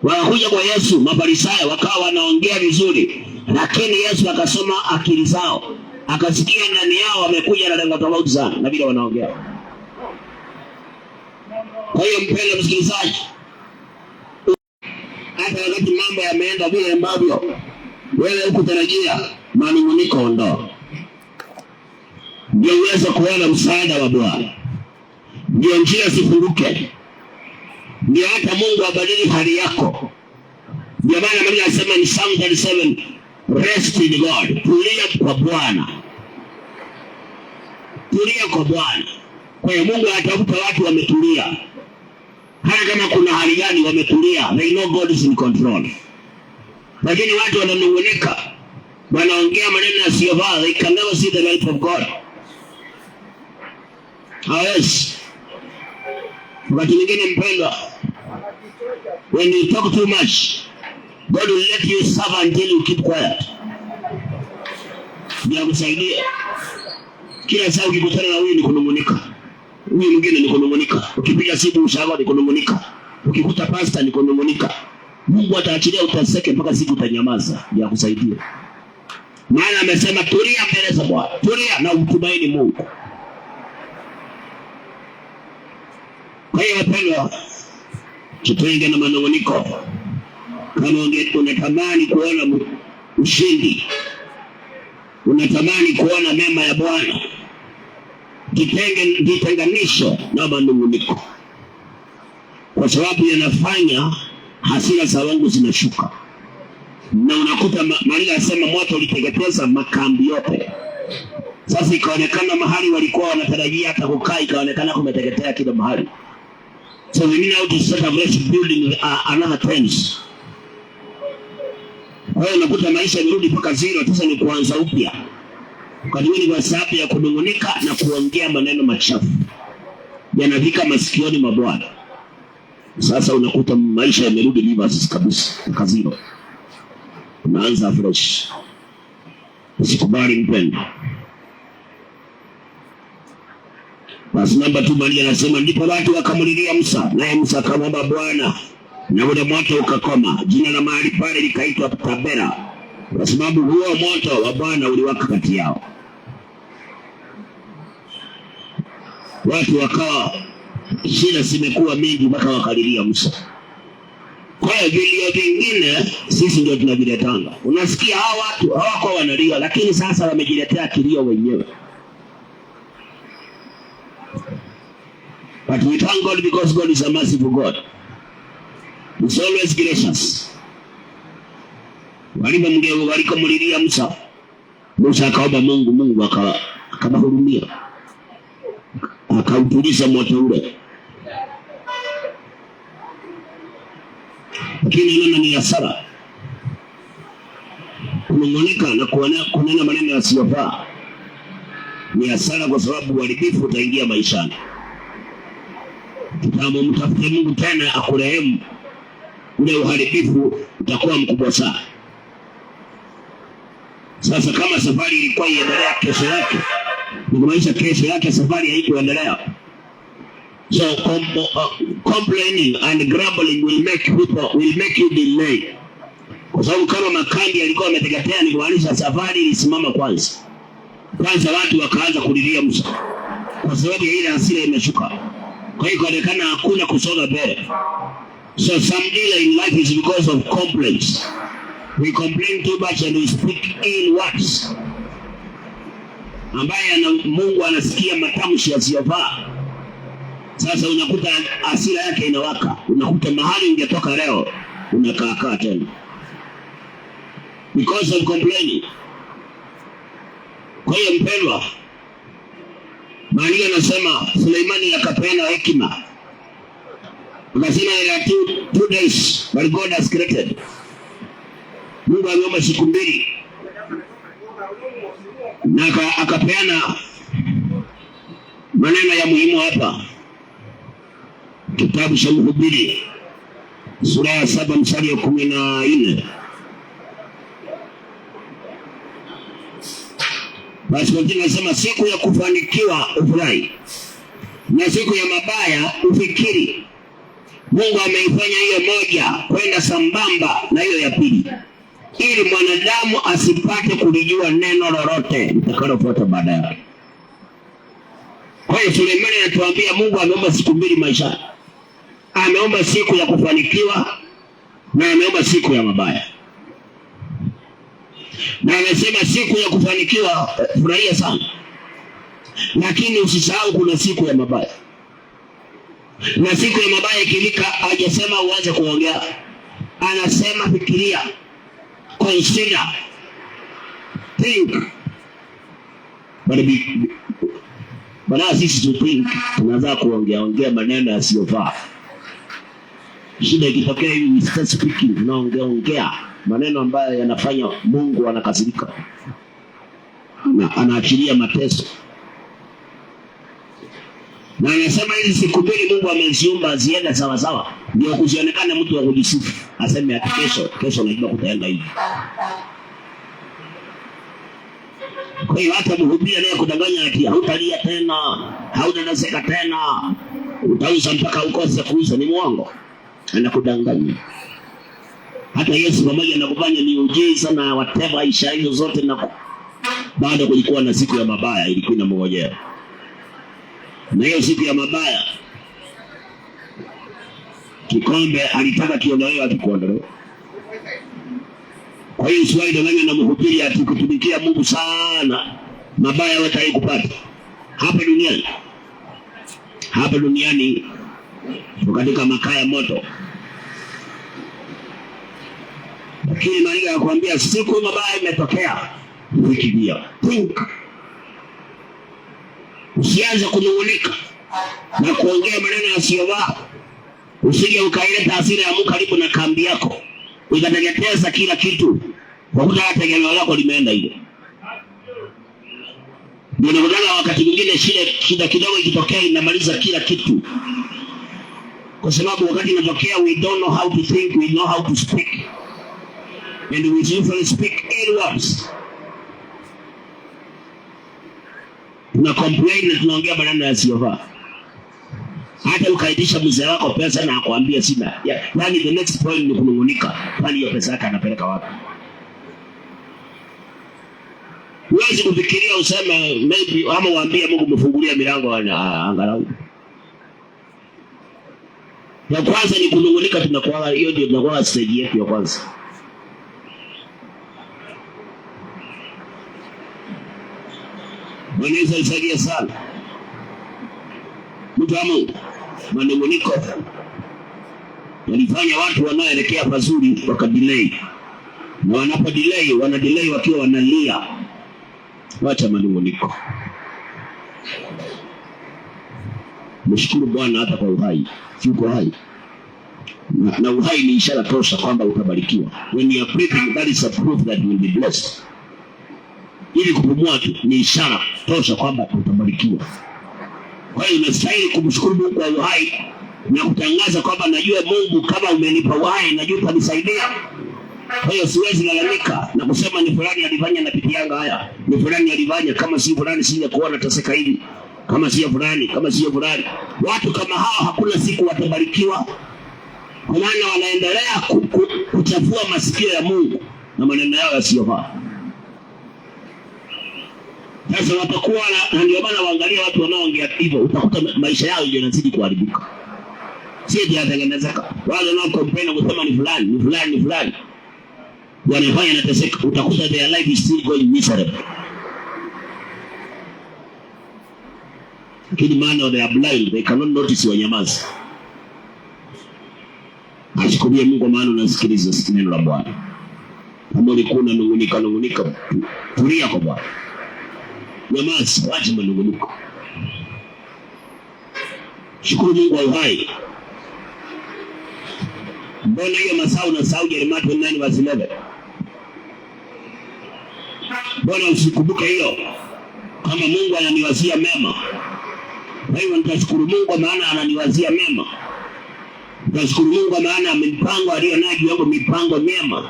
Wakakuja kwa Yesu, Mafarisayo wakawa wanaongea vizuri, lakini Yesu akasoma akili zao. Akasikia ndani yao wamekuja na lengo tofauti sana na vile wanaongea. Kwa hiyo mpendwa msikilizaji, hata wakati mambo yameenda vile ambavyo wewe hukutarajia, manunguniko ondoa. Ndio uweze kuona msaada wa Bwana. Ndio njia zifunguke. Ndio hata Mungu abadili hali yako. Ndio maana Biblia inasema ni Psalm 37, rest in God. Tulia kwa Bwana. Tulia kwa Bwana. Kwa hiyo Mungu atafuta watu wametulia. Hata kama kuna hali gani wametulia, they know God is in control. Lakini watu wananungunika, wanaongea maneno yasiyofaa, they can never see the light of God. Hawezi. Wakati mwingine mpendwa, when you talk too much, God will let you suffer until you keep quiet. Ndio kusaidia. Kila saa ukikutana na huyu ni kunungunika. Huyu mwingine ni kunungunika. Ukipiga simu ushauri ni kunungunika. Ukikuta pastor ni kunungunika. Mungu ataachilia utaseke mpaka siku utanyamaza. Ndio kusaidia. Maana amesema tulia mbele za Bwana. Tulia na utumaini Mungu. Kwa hiyo wapendwa, tutenge na manunguniko. Kama unatamani kuona ushindi, unatamani kuona mema ya Bwana, jitenganisho na manunguniko, kwa sababu yanafanya hasira za Mungu zinashuka. Na unakuta Maria asema moto uliteketeza makambi yote. Sasa ikaonekana mahali walikuwa wanatarajia hata kukaa, ikaonekana kumeteketea kila mahali. So we need now to set up building another tents. Kwa hiyo unakuta maisha yarudi mpaka zero, sasa ni kuanza upya. Kadiri kwa sababu ya kunungunika na kuongea maneno machafu yanafika masikioni mwa Bwana. Sasa unakuta maisha yamerudi reverse kabisa, mpaka zero. Unaanza fresh. Usikubali mpendwa. Basi namba 2 Maria anasema ndipo watu wakamlilia Musa, naye Musa akamwomba Bwana, na ule moto ukakoma. Jina la mahali pale likaitwa Tabera, kwa sababu huo moto wa Bwana uliwaka kati yao. Watu wakawa shida zimekuwa mingi mpaka wakalilia Musa. Kwa hiyo vilio vingine sisi ndio tunaviletanga. Unasikia hao watu hawako wanalia, lakini sasa wamejiletea kilio wenyewe. But we thank God because God is a merciful God. He's always gracious. Walikomlilia Musa, Musa akaomba Mungu, Mungu akamhurumia. Akautuliza moto ule. Lakini neno ni hasara. Kunungunika na kunena maneno yasiyofaa ni hasara, kwa sababu uharibifu utaingia maishani. Kama mtafute Mungu tena akurehemu, ule uharibifu utakuwa mkubwa sana. Sasa kama safari ilikuwa iendelea kesho yake, nikimaanisha kesho yake safari haikuendelea. So complaining and grumbling will make you delay. Kwa sababu kama makambi yalikuwa yameteketea, nikimaanisha safari ilisimama kwanza. Kwanza watu wakaanza kulilia Musa, kwa sababu ya ile hasira imeshuka. Kwa hiyo inaonekana hakuna kusonga mbele. So some delay in life is because of complaints. We complain too much and we speak ill words, ambaye Mungu anasikia matamshi yasiyofaa. Sasa unakuta hasira yake inawaka. Unakuta mahali ungetoka leo unakaa tena because of complaining. Kwa hiyo mpendwa, Maandiko yanasema Suleimani akapeana hekima. Akasema there are two days that God has created. Mungu ameumba siku mbili. Na akapeana maneno ya muhimu hapa. Kitabu cha Mhubiri sura ya 7 mstari wa 14. Basi wengine nasema siku ya kufanikiwa ufurahi, na siku ya mabaya ufikiri. Mungu ameifanya hiyo moja kwenda sambamba na hiyo ya pili, ili mwanadamu asipate kulijua neno lolote litakalofuata baada yake. Kwa hiyo Suleimani anatuambia Mungu ameomba siku mbili maisha. Ameomba siku ya kufanikiwa na ameomba siku ya mabaya. Na anasema siku ya kufanikiwa furahia sana, lakini usisahau kuna siku ya mabaya. Na siku ya mabaya ikifika, hajasema uanze kuongea, anasema fikiria, consider, think. Bana sisi tu think, tunaanza kuongea maneno yasiyofaa. Shida ikitokea hivi, we start speaking, tunaongea maneno ambayo yanafanya Mungu anakasirika, anaachilia mateso. Na anasema hizi siku mbili Mungu ameziumba ziende sawa sawa, ndio kusionekana mtu wa kujisifu aseme ati kesho najua kutaenda hivi. Kwa hiyo hata Mhubiri naye kudanganya ati hautalia tena, hautanaseka tena, utauza mpaka ukose kuuza, ni mwongo, anakudanganya. Hata Yesu pamoja na kufanya miujiza na whatever ishara hizo zote, na bado kulikuwa na siku ya mabaya ilikuwa inamngojea. Na hiyo siku ya mabaya, kikombe alitaka kiondolewe, akikuondolewa. Kwa hiyo swali danganya na Mhubiri ati kutumikia Mungu sana, mabaya watai kupata hapa duniani. Hapa duniani katika makaa ya moto. Lakini Maandiko yanakuambia siku mabaya imetokea, fikiria, think. Usianze kunung'unika na kuongea maneno yasiyofaa. Usije ukaileta hasira ya Mungu karibu na kambi yako, ukateketeza kila kitu, kwa kuwa tegemeo lako limeenda ile. Ndio naona wakati mwingine shida kidogo ikitokea inamaliza kila kitu. Kwa sababu wakati inatokea, we don't know how to think, we know how to speak. And we usually speak ill words. Tuna complain na tunaongea maneno yasiyofaa. Hata ukaitisha mzee wako pesa na akwambia sina. Yaani the next point ni kunungunika. Kwani hiyo pesa yake anapeleka wapi? Huwezi kufikiria useme maybe ama waambie Mungu mfungulia milango angalau. Ya kwanza ni kunungunika, tunakuwa hiyo ndio tunakuwa stage yetu ya kwanza. Mwanaweza isaidia sana. Mtu wa Mungu, manunguniko walifanya watu wanaoelekea pazuri wakadelay. Na wanapodelay, wanadelay wakiwa wanalia. Wacha manunguniko. Mshukuru Bwana hata kwa uhai. Yuko hai. Na uhai ni ishara tosha kwamba utabarikiwa. When you are breathing, that is a proof that you will be blessed. Ili kupumua tu ni ishara tosha kwamba utabarikiwa. Kwa hiyo unastahili kumshukuru Mungu kwa uhai na kutangaza kwamba najua Mungu kama umenipa uhai, najua utanisaidia. Kwa hiyo siwezi lalamika na kusema ni fulani alifanya na pitianga haya, ni fulani alifanya, kama si fulani singekuwa nateseka hivi, kama si fulani. Watu kama hao hakuna siku watabarikiwa, kwa maana wanaendelea kuchafua masikio ya Mungu na maneno yao yasiyofaa. Sasa watakuwa na ndio maana waangalia watu wanaoongea hivyo, utakuta maisha yao yanazidi kuharibika. Si ndio yatengenezeka. Wale wanao complain kusema ni fulani. Wanafanya nateseka, utakuta their life is still going miserable. Lakini maana they are blind, they cannot notice wanyamazi. Ashukuriye Mungu maana unasikiliza neno la Bwana. Kama ulikuwa unanungunika, tulia kwa Bwana. Nyamaza, wacha manunguniko. Shukuru Mungu wa uhai. Mbona hiyo masaa unasahau Yeremia 29:11? Mbona usikumbuke hiyo? Kama Mungu ananiwazia mema. Kwa hiyo nitashukuru Mungu maana ananiwazia mema. Nitashukuru Mungu maana mipango aliyonayo juu yangu mipango mema.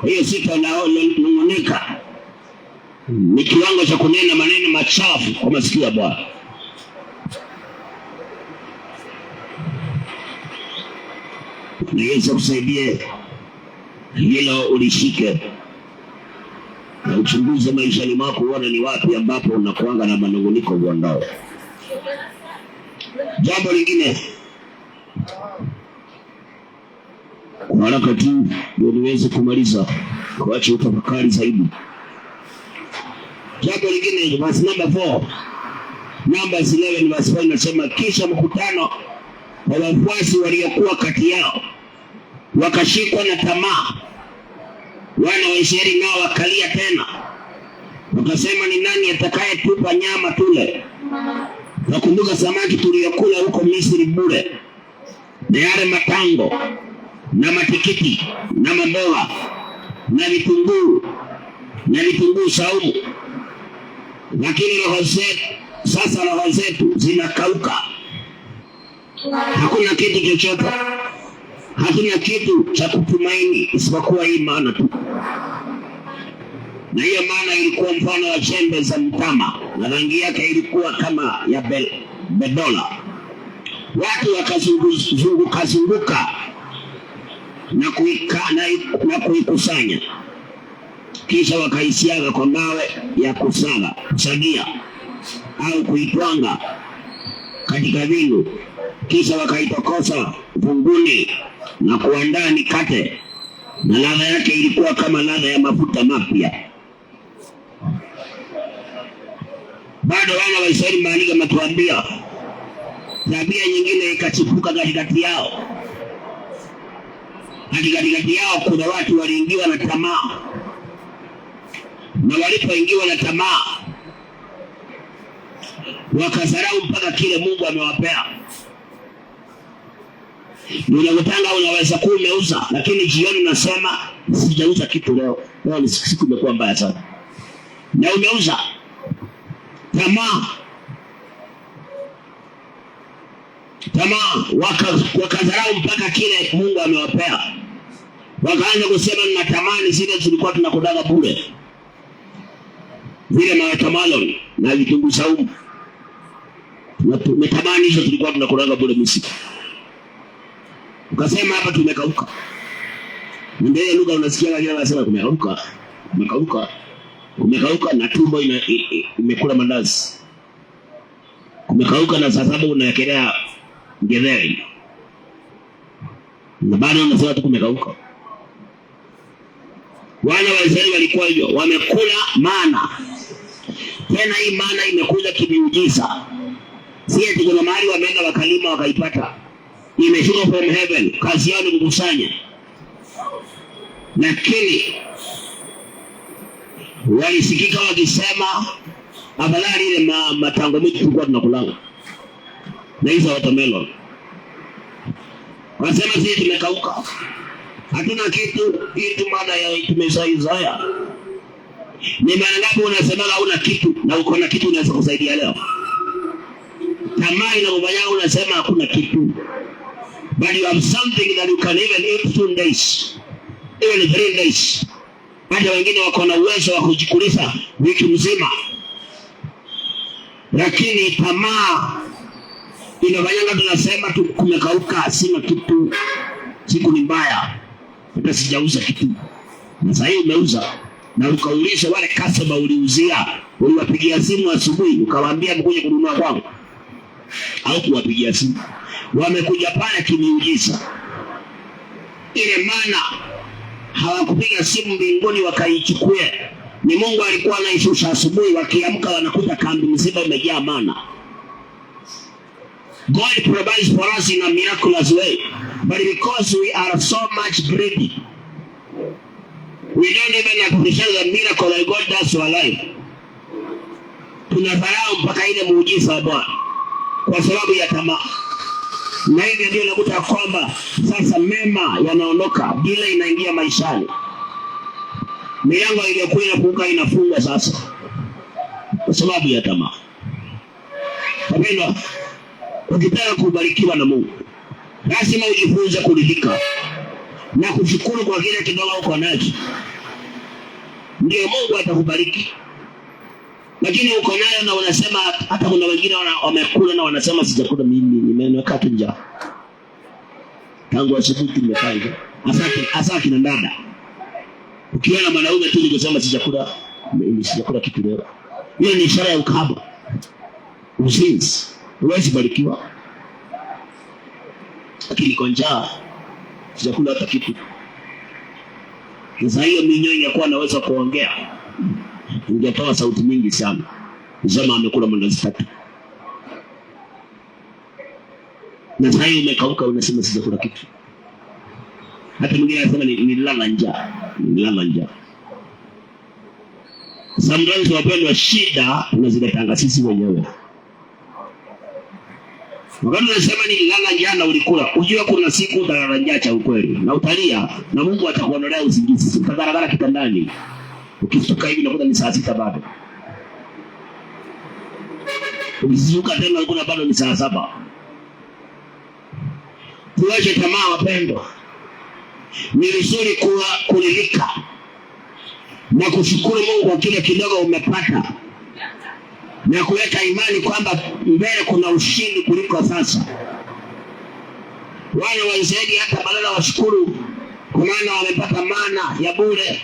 Kwa hiyo sitanungunika. Ni kiwango cha kunena maneno machafu kwa masikio ya Bwana. Na Yesu akusaidie hilo ulishike. Na uchunguze maishani mwako uone ni wapi ambapo unakuanga na manunguniko uondoe. Jambo lingine, kwa haraka tu ndio niweze kumaliza, kuacha utafakari zaidi. Jambo lingine, verse number 4, Numbers 11 verse 4 inasema, kisha mkutano wa wafuasi waliokuwa kati yao wakashikwa na tamaa. Wana wa Israeli nao wakalia tena, wakasema, ni nani atakayetupa nyama tule? Nakumbuka samaki tuliyokula huko Misri bure, na yale matango na matikiti na mamboga na vitunguu saumu. Lakini roho zetu zinakauka. Hakuna kitu chochote, hakuna kitu cha kutumaini isipokuwa hii maana tu. Na hiyo maana ilikuwa mfano wa chembe za mtama, na rangi yake ilikuwa kama ya bedola. Watu wakazunguka na kuikusanya, kisha wakaisiaga kwa mawe ya kusagia au kuitwanga katika vingu, kisha wakaitokosa vunguni na kuandaa mikate, na ladha yake ilikuwa kama ladha ya mafuta mapya. Bado wana wa Israeli maandiko yanatuambia tabia nyingine ikachipuka katikati yao. Katikati yao kuna watu waliingiwa na tamaa, na walipoingiwa na tamaa wakasarau mpaka kile Mungu amewapea. Unakutanga unaweza kuwa umeuza, lakini jioni unasema sijauza kitu leo. Leo ni siku imekuwa mbaya sana. Na umeuza. Tamaa. Wakadharau mpaka kile Mungu amewapea. Wakaanza kusema ninatamani zile tulikuwa tunakodaga bure. Zile watermelon na vitunguu saumu. Tumetamani hizo tulikuwa tunakodaga bure Misri. Ukasema hapa tumekauka. Ndio lugha unasikia wale wanasema kumekauka na tumbo imekula mandazi. Kumekauka na sababu unayekelea ngedheri. Na bado unasema tu kumekauka. Wana wa Israeli walikuwa hivyo, wamekula mana. Tena hii mana imekuja kimiujiza. Si eti kuna mahali wameenda wakalima wakaipata. Imeshuka from heaven, kazi yao ni kukusanya. Lakini walisikika wakisema afadhali ile matango miti tulikuwa tunakulanga na hizo watermelon. Wanasema sisi tumekauka, hatuna kitu. Hii maana ya tumesaidia. Ni maana ngapi unasema hauna kitu na uko na kitu unaweza kusaidia leo? Tamaa inakufanya unasema hakuna kitu. But you have something that you can even eat 2 days, even 3 days. Hata wengine wako na uwezo wa kujikulisha wiki mzima. Lakini tamaa inafanya tunasema tu kumekauka, sina kitu, siku ni mbaya, hata sijauza kitu. Na sasa hivi umeuza na ukauliza wale customer uliuzia, uliwapigia simu asubuhi ukawaambia mkuje kununua kwangu, au kuwapigia simu wamekuja pale kimiujiza. Ile maana hawakupiga simu mbinguni wakaichukue. Ni Mungu alikuwa anaishusha asubuhi, wakiamka wanakuta kambi mzima imejaa mana. God provides for us in a miraculous way, but because we are so much greedy, We don't even appreciate the miracle that God does to our life. Tunadharau mpaka ile muujiza wa Bwana kwa sababu ya tamaa. Na hivi ndio nakuta kwamba sasa mema yanaondoka, bila inaingia maishani. Milango iliyokuwa inafunga inafunga sasa kwa sababu ya tamaa. Wapendwa, ukitaka kubarikiwa na Mungu, lazima ujifunze kuridhika na kushukuru kwa kile kidogo uko nacho. Ndio Mungu atakubariki. Lakini uko nayo na unasema, hata kuna wengine wamekula na wanasema sijakula, mimi nimeweka tu njaa tangu asubuhi nimekaa hivi. Asaki na dada, ukiona mwanaume tu nikisema sijakula kitu leo, hiyo ni ishara ya ukahaba, uzinzi. Huwezi barikiwa. Lakini kwa njaa sijakula hata kitu. Sasa hiyo minyonyi ya kuwa naweza kuongea, ungetoa sauti mingi sana. Sema amekula mandazi 3. Na sasa hiyo umekauka unasema sijakula kitu. Hata mwingine anasema nilala njaa. Sometimes wapendwa, shida tunaziletanga sisi wenyewe. Wakati unasema nilala njaa na ulikula, ujue kuna siku utalala njaa cha ukweli na utalia na Mungu atakuondolea usingizi. Utagaragara kitandani. Ukisuka hivi unakuta ni saa 6 bado. Ukisuka tena unakuta bado ni saa 7. Tuache tamaa wapendwa. Ni vizuri kuridhika na kushukuru Mungu kwa kile kidogo umepata, na kuweka imani kwamba mbele kuna ushindi kuliko sasa. Wale wa Israeli hata badala washukuru kwa maana wamepata mana ya bure,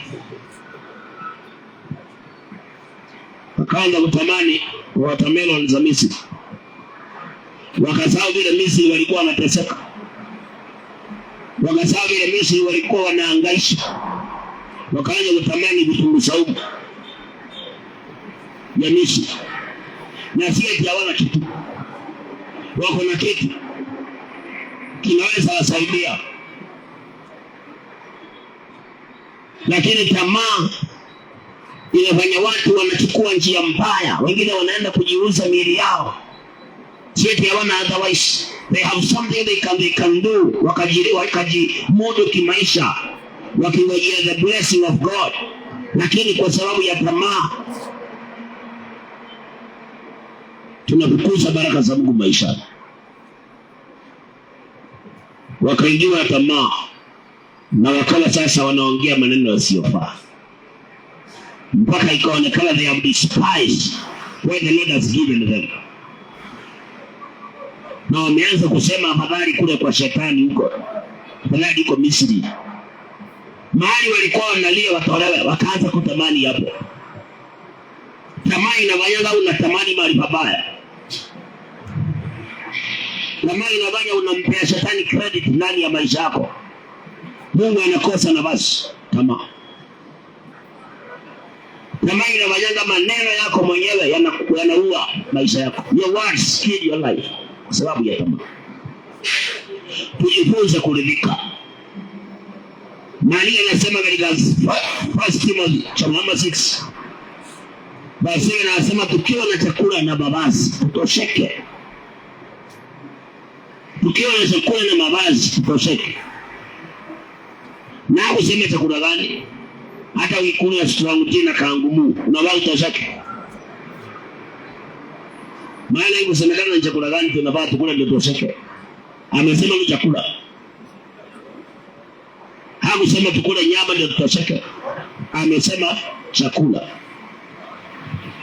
wakaanza kutamani watermelon za Misri. Wakasahau vile Misri walikuwa wanateseka. Wakasahau vile Misri walikuwa wanahangaisha. Wakaanza kutamani vitunguu saumu ya Misri. Na si eti hawana kitu. Wako na kitu kinaweza wasaidia. Lakini tamaa inafanya watu wanachukua njia mbaya. Wengine wanaenda kujiuza miili yao. Si eti hawana, otherwise they have something they can do. Wakajimudu kimaisha, wakingojea the blessing of God. Lakini kwa sababu ya tamaa tunafukuza baraka za Mungu maishani. Wakaingiwa na tamaa na wakawa sasa wanaongea maneno yasiyofaa, mpaka ikaonekana they have despised what the Lord has given them. Na wameanza kusema habari kule kwa shetani huko, habari huko Misri. Mahali walikuwa wanalia watolewe, wakaanza kutamani hapo. Tamaa inafanya unatamani mahali pabaya. Tamaa inafanya unampea shetani credit ndani ya maisha yako. Mungu anakosa nafasi. Tamaa inafanya maneno yako mwenyewe yanaua maisha yako. Your words kill your life kwa sababu ya tamaa. Tujifunze kuridhika. Maria anasema katika 1 Timothy chapter 6 basi anasema tukiwa na chakula na mavazi tutosheke. Tukiwa na chakula na mavazi tutosheke. Na useme chakula gani? Hata ukikula strong tea na kangumu unaweza utosheke. Maana hiyo semekana ni chakula gani tunafaa tukule ndio tutosheke? Amesema ni chakula. Hakusema tukule nyama ndio tutosheke. Amesema chakula.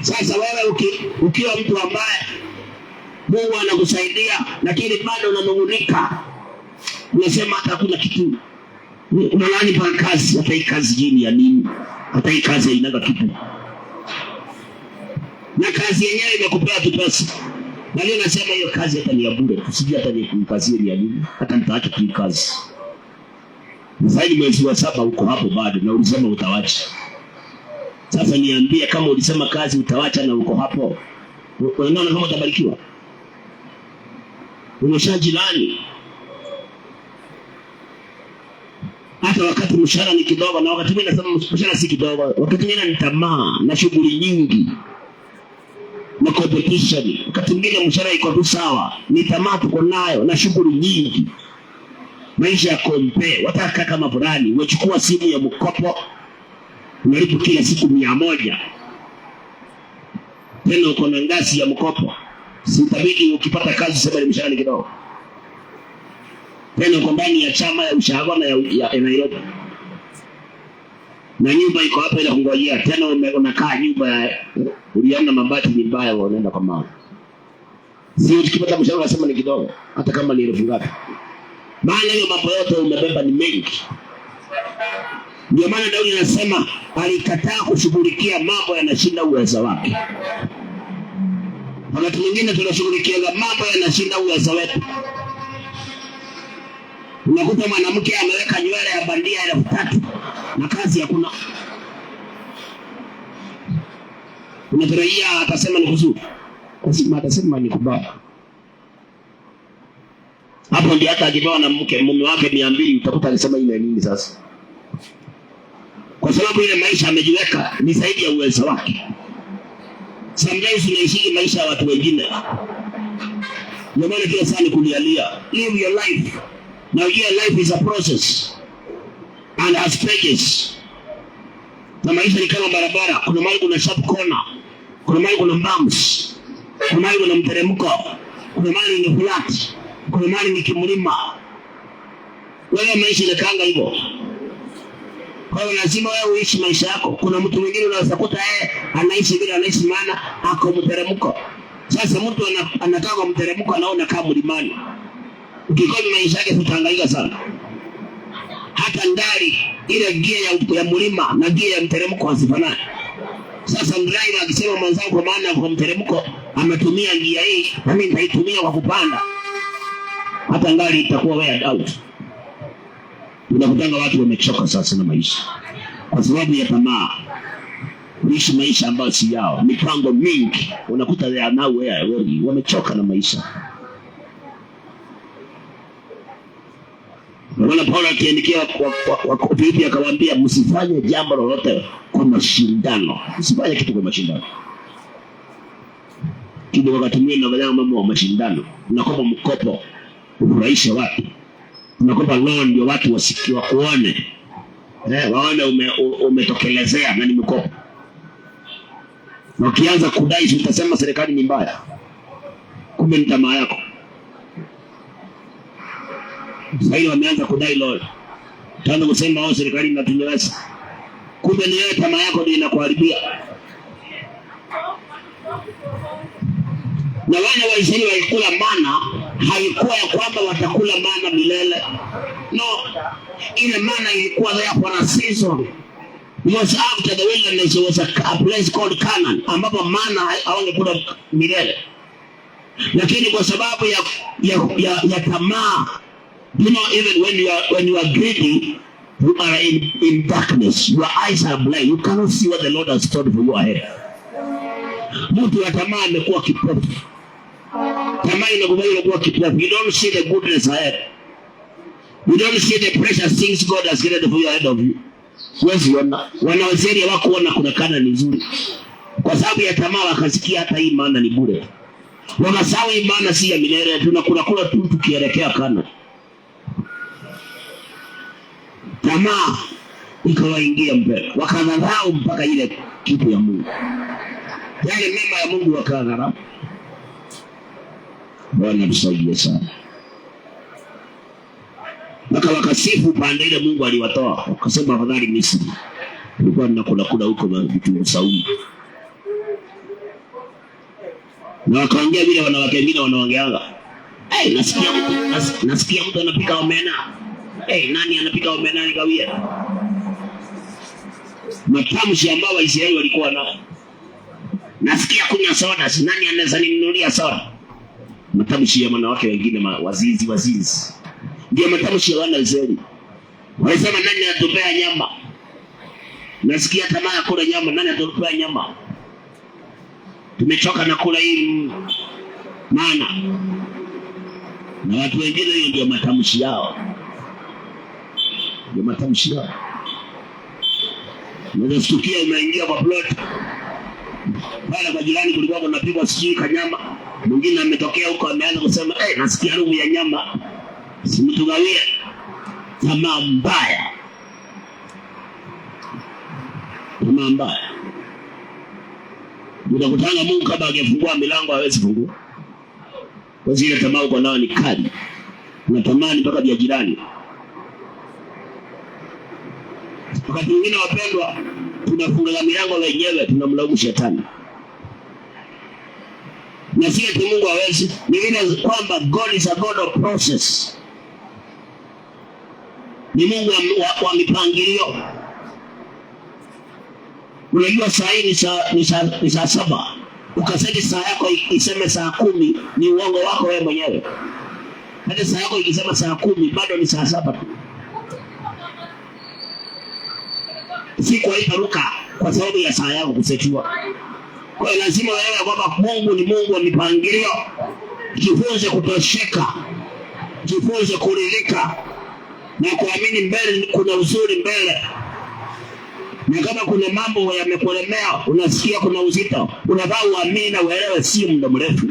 Sasa wewe ukiwa mtu ambaye Mungu anakusaidia lakini bado unanung'unika, unasema hata hakuna kitu, unalani pa kazi, hata hii kazi jini ya nini, hata hii kazi haina kitu, na kazi yenyewe imekupea tu pesa, na leo nasema hiyo kazi hata ni ya bure, usije hata ni kazi ya nini, hata nitaacha tu kazi. Sasa mwezi wa 7 uko hapo bado na ulisema utawacha. Sasa niambie, kama ulisema kazi utawacha na uko hapo, unaona kama utabarikiwa? Umeshajilani. Hata hata wakati mshahara ni kidogo, na wakati mwingine nasema mshahara si kidogo, wakati mwingine ni tamaa na shughuli nyingi na competition. Wakati mwingine mshahara iko tu sawa, ni tamaa tuko nayo na shughuli nyingi, maisha ya compare. Wataka kama fulani umechukua simu ya mkopo, unalipa kila siku 100, tena uko na ngazi ya mkopo, sitabidi ukipata kazi sema ni mshahara kidogo, tena uko ndani ya chama ya ushahara ya Nairobi, na nyumba iko hapa ile kungojea, tena unakaa nyumba uliona mabati ni mbaya, unaenda kwa mama. Sio ukipata mshahara unasema ni kidogo, hata kama ni 1000 ngapi. Maana hiyo mambo yote umebeba ni mengi. Ndio maana Daudi anasema alikataa kushughulikia mambo yanashinda uwezo wake. Wakati mwingine tunashughulikia mambo yanashinda uwezo wetu. Unakuta mwanamke ameweka nywele ya bandia 3000 na kazi hakuna. Unatarajia atasema ni kuzuri, kwa atasema ni kubaya. Hapo ndio hata akipewa na mume wake 200 utakuta alisema ile nini sasa. Kwa sababu ile maisha amejiweka ni zaidi ya uwezo wake. Sometimes unaishi maisha ya watu wengine. Ndio maana kila saa ni kulialia. Live your life. Now your life is a process and has stages. Na maisha ni kama barabara, kuna mahali kuna sharp corner, kuna mahali kuna bumps, kuna mahali kuna mteremko, kuna mahali ni flat, kuna mahali ni kimlima. Wewe maisha inakaanga hivyo. Kwa hiyo lazima wewe uishi maisha yako. Kuna mtu mwingine unaweza kuta anaishi vile anaishi, maana ako mteremko. Sasa mtu anataka mteremko anaona kama mlimani. Ukikosa maisha yake tutahangaika sana. Hata ndari ile gia ya mlima na gia ya mteremko hazifanani. Sasa driver akisema mwanzao kwa maana kwa mteremko ametumia gia hii, na mimi nitaitumia kwa kupanda, hata ngari itakuwa wear out. Unakutanga watu wamechoka sasa na maisha kwa sababu ya tamaa, kuishi maisha ambayo si yao, mipango mingi. Unakuta they are now wamechoka na maisha. Bwana Paulo akiandikia kwa Filipi akawaambia msifanye jambo lolote kwa mashindano. Msifanye kitu kwa mashindano. Kidogo wakati mwingine unafanya mambo ya mashindano. Unakopa mkopo ufurahishe watu. Unakopa loan ndio watu wasikiwa kuone. Waone umetokelezea na ni mkopo. Na ukianza kudai utasema serikali ni mbaya. Kumbe ni tamaa yako. Sasa hiyo wameanza kudai loan. Tano kusema serikali inatunyanyasa. Kumbe ni wewe tamaa yako ndio inakuharibia. Na wale Waisraeli walikula mana, haikuwa ya kwamba watakula mana milele. No, ile mana ilikuwa there for a season. Because after the wilderness there was a place called Canaan, ambapo mana hawangekula milele. Lakini kwa sababu ya tamaa, you know, even when you are greedy, you are in darkness. Your eyes are blind. You cannot see what the Lord has stored for you ahead. Mtu wa tamaa amekuwa kipofu. Tamaa inakubali kuwa kipofu. You don't see the goodness ahead. You don't see the precious things God has created for you ahead of you. Wezi wanaozeri wako wana kuna kana ni nzuri. Kwa sababu ya tamaa wakasikia hata hii maana ni bure. Wakasahau hii maana si ya milele. Tunakula tu tukielekea kana. Tamaa ikawaingia mbele, wakadharau mpaka ile kitu ya Mungu, yale mema ya Mungu wakadharau. Bwana tusaidie sana. Wakasifu pande ile Mungu aliwatoa, wakasema afadhali Misri, tulikuwa tunakula huko vitu saumu. Na wakaongea vile wanawake wengine wanaongeanga, nasikia mtu anapika omena. Nani anapika omena nikawia? Matamshi ambao Waisraeli walikuwa nao. Nasikia kunywa soda, si nani anaweza ninunulia soda? Matamshi ya wanawake wengine wazizi. Ndio matamshi ya wana Israeli. Walisema nani atupea nyama? Nasikia tamaa ya kula nyama, nani atupea nyama? Tumechoka na kula hii maana. Na watu wengine hiyo ndio matamshi yao. Ndio matamshi yao. Unasikia umeingia kwa plot. Pale kwa jirani kulikuwa kunapigwa sijui kanyama. Mwingine ametokea huko ameanza kusema, nasikia harufu ya nyama. Simtugawie. Tamaa mbaya. Tamaa mbaya. Utakutana Mungu kama angefungua milango hawezi fungua. Kwa zile tamaa uko nao ni kali. Unatamani mpaka vya jirani. Wakati mwingine wapendwa, tunafunga milango wenyewe, tunamlaumu shetani. Na si eti Mungu hawezi, ni vile kwamba God is a God of process. Ni Mungu wa mipangilio. Unajua saa hii ni saa 7. Ukasema saa yako iseme saa 10, ni uongo wako wewe mwenyewe. Hata saa yako ikisema saa 10 bado ni saa 7 tu. Siku haitaruka kwa sababu ya saa yako kusetiwa. Kwa hiyo lazima wewe kwamba Mungu ni Mungu wa mipangilio. Jifunze kutosheka. Jifunze kuridhika. Na kuamini mbele kuna uzuri mbele. Na kama kuna mambo yamekulemea, unasikia kuna uzito, unafaa uamini na uelewe si muda mrefu.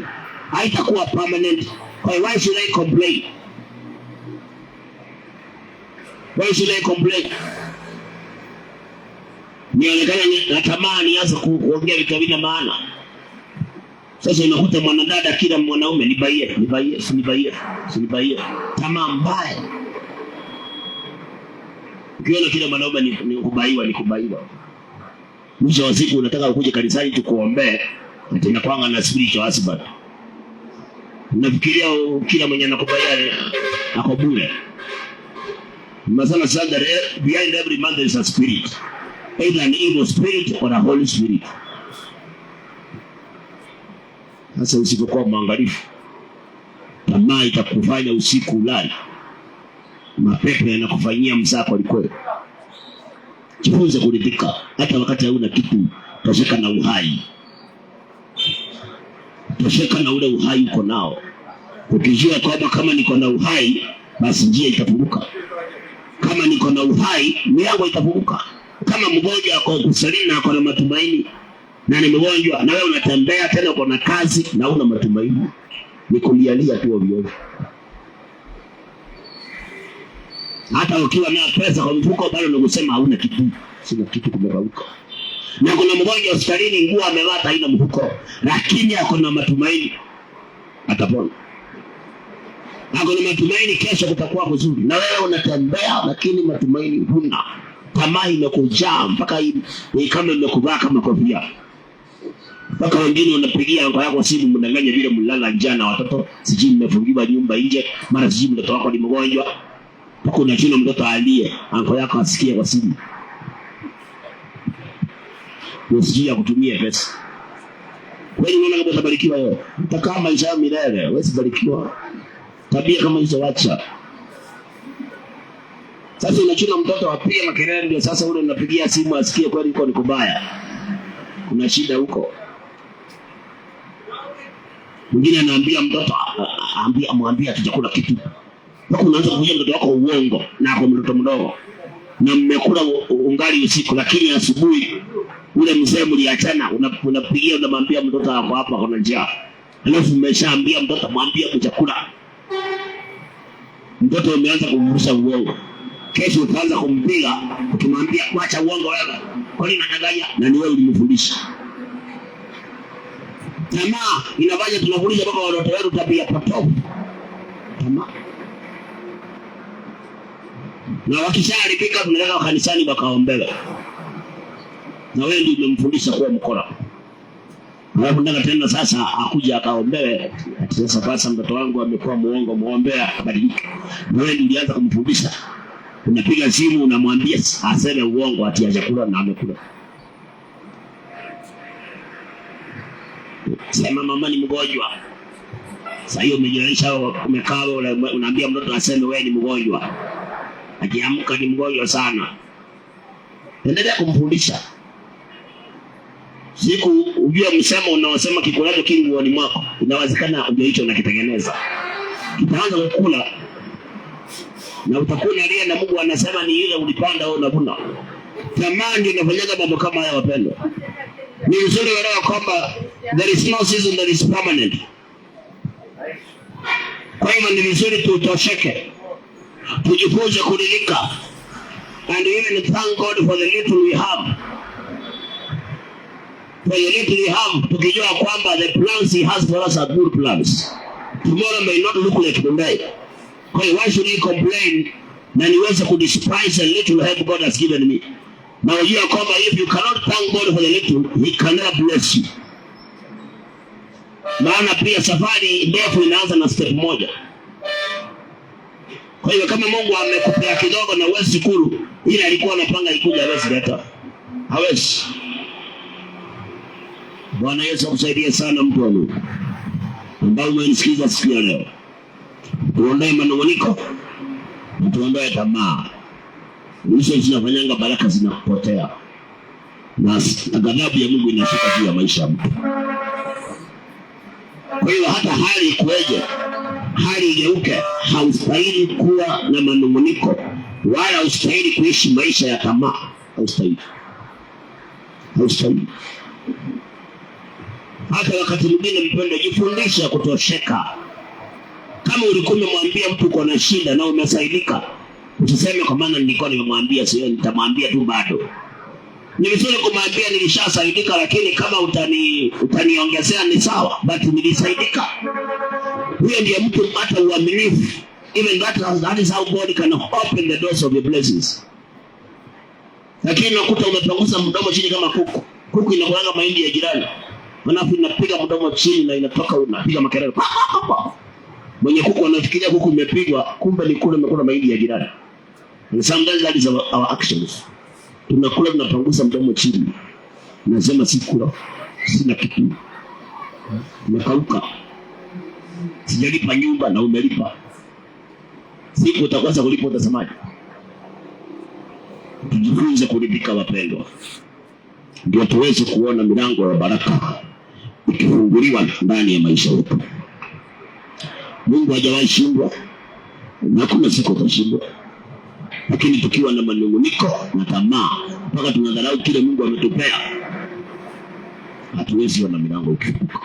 Haitakuwa permanent. Kwa hiyo why should I complain? Why should I complain? Nionekana natamani hasa kuongea vitu vina maana. Sasa unakuta mwanadada kila mwanaume nibaie. Tamaa mbaya. Ukiona kila mwanaume ni kubaiwa. Mwisho wa siku unataka ukuje kanisani tukuombee, tena kwanga na spiritual husband. Unafikiria kila mwenye anakubaia ako bure. Masala sana behind every man there is a spirit. Either an evil spirit or a holy spirit. Sasa usipokuwa mwangalifu, tamaa itakufanya usiku ulale. Mapepo yanakufanyia msako likweli. Jifunze kuridhika hata wakati hauna kitu. Tosheka na uhai. Tosheka na ule uhai uko nao. Ukijua kwamba kama niko na uhai, basi njia itafunguka. Kama niko na uhai, milango itafunguka. Kama mgonjwa ako kusalini na ako na matumaini, na ni mgonjwa na wewe unatembea tena uko na kazi na una matumaini, ni kulialia tu ovyo. Hata ukiwa na pesa kwa mfuko bado unasema hauna kitu, sina kitu kumebauka. Na kuna mgonjwa hospitalini nguo amevaa haina mfuko, lakini ako na matumaini atapona. Ako na matumaini kesho kutakuwa kuzuri. Na wewe unatembea lakini matumaini huna. Tamaa imekujaa mpaka ni kama imekuvaa kama kofia. Mpaka wengine wanapigia anko yako simu mdanganya vile mlala njaa na watoto, sijui mmefungiwa nyumba nje, mara sijui mtoto wako ni mgonjwa. Mpaka unachuna mtoto alie, anko yako asikie kwa simu. Usijui ya kutumia pesa. Wewe unaona kama utabarikiwa wewe. Utakaa maisha ya milele, wewe usibarikiwa. Tabia kama hizo wacha. Sasa unachuna mtoto apige makelele ndio sasa ule unapigia simu asikie kweli uko ni kubaya. Kuna shida huko. Mwingine anaambia mtoto mwambie tutakula kitu. Mpaka unaanza kuja mtoto wako uongo na kwa mtoto mdogo. Na mmekula ungali usiku lakini asubuhi ule mzee mliachana unapigia unamwambia mtoto wako hapa kuna njaa. Alafu umeshaambia mtoto mwambie chakula. Mtoto ameanza kumrusha uongo. Kesho utaanza kumpiga ukimwambia acha uongo wewe. Kwa nini unadanganya? Na ni wewe ulimfundisha. Tamaa inafanya tunafundisha mpaka watoto wetu tabia potofu. Tamaa. Na wakishaharibika tunataka kanisani wakaombewe. Na wewe ndio umemfundisha kuwa mkora. Alafu ndaka tena sasa akuja akaombewe. Sasa basi mtoto wangu amekuwa muongo, muombea abadilike. Na wewe ndio ulianza kumfundisha. Unapiga simu unamwambia aseme uongo ati hajakula na amekula. Sema mama ni mgonjwa. Sasa hiyo umejionyesha umekaa unaambia mtoto aseme wewe ni mgonjwa. Akiamka ni mgonjwa sana. Endelea kumfundisha. Siku ujue msemo unaosema kikulacho kinguoni mwako, inawezekana ndio hicho unakitengeneza. Kitaanza kukula. na utakuwa unalia na Mungu anasema ni ile ulipanda au unavuna. Tamaa ndio inafanyaga mambo kama haya wapendwa. Ni vizuri kuelewa kwamba there is no season that is permanent. Kwa hivyo ni vizuri tutosheke, tujifunze kuridhika, and even thank God for the little we have. For the little we have, tukijua kwamba the plans he has for us are good plans. Tomorrow may not look like today. Kwa hiyo why should we complain na niweze kudespise the little help God has given me? Na unajua kwamba if you cannot thank God for the little, he cannot bless you. Maana pia safari ndefu inaanza na step moja. Kwa hiyo kama Mungu amekupea kidogo na wewe shukuru, ile alikuwa anapanga ikuja hawezi leta. Hawezi. Bwana Yesu akusaidie sana mtu wa Mungu ambao umenisikiza siku ya leo. Tuondoe manunguniko, tuondoe tamaa. Hizo zinafanyanga baraka zinapotea, na ghadhabu ya Mungu inashuka juu ya maisha ya mtu. Kwa hiyo hata hali ikueje, hali igeuke, haustahili kuwa na manunguniko, wala haustahili kuishi maisha ya tamaa. Haustahili. Hata wakati mwingine mpendo, jifundisha kutosheka. Kama ulikuwa umemwambia mtu uko na shida na umesaidika, usiseme kwa maana nilikuwa nimemwambia sio nitamwambia tu bado. Ni vizuri kumwambia nilishasaidika, lakini kama utaniongezea ni sawa, but nilisaidika. Huyo ndiye mtu hata uaminifu. Even that is how God can open the doors of your blessings. Lakini unakuta umepangusa mdomo chini kama kuku. Kuku inakulanga mahindi ya jirani. Manafu inapiga mdomo chini na inatoka unapiga makelele. Mwenye kuku anafikiria kuku imepigwa, kumbe ni kule imekula mahindi ya jirani. And sometimes that is our actions. Tunakula tunapangusa mdomo chini. Nasema sikula, sina kitu. Umekauka. Sijalipa nyumba na umelipa. Siku utakosa kulipa utasemaje? Tujifunze kuridhika wapendwa, ndio tuweze kuona milango ya baraka ikifunguliwa ndani ya maisha yetu. Mungu hajawahi shindwa na kuna siku atashindwa. Lakini tukiwa na manunguniko na tamaa mpaka tunadharau kile Mungu ametupea, hatuwezi ona milango ikifunguka.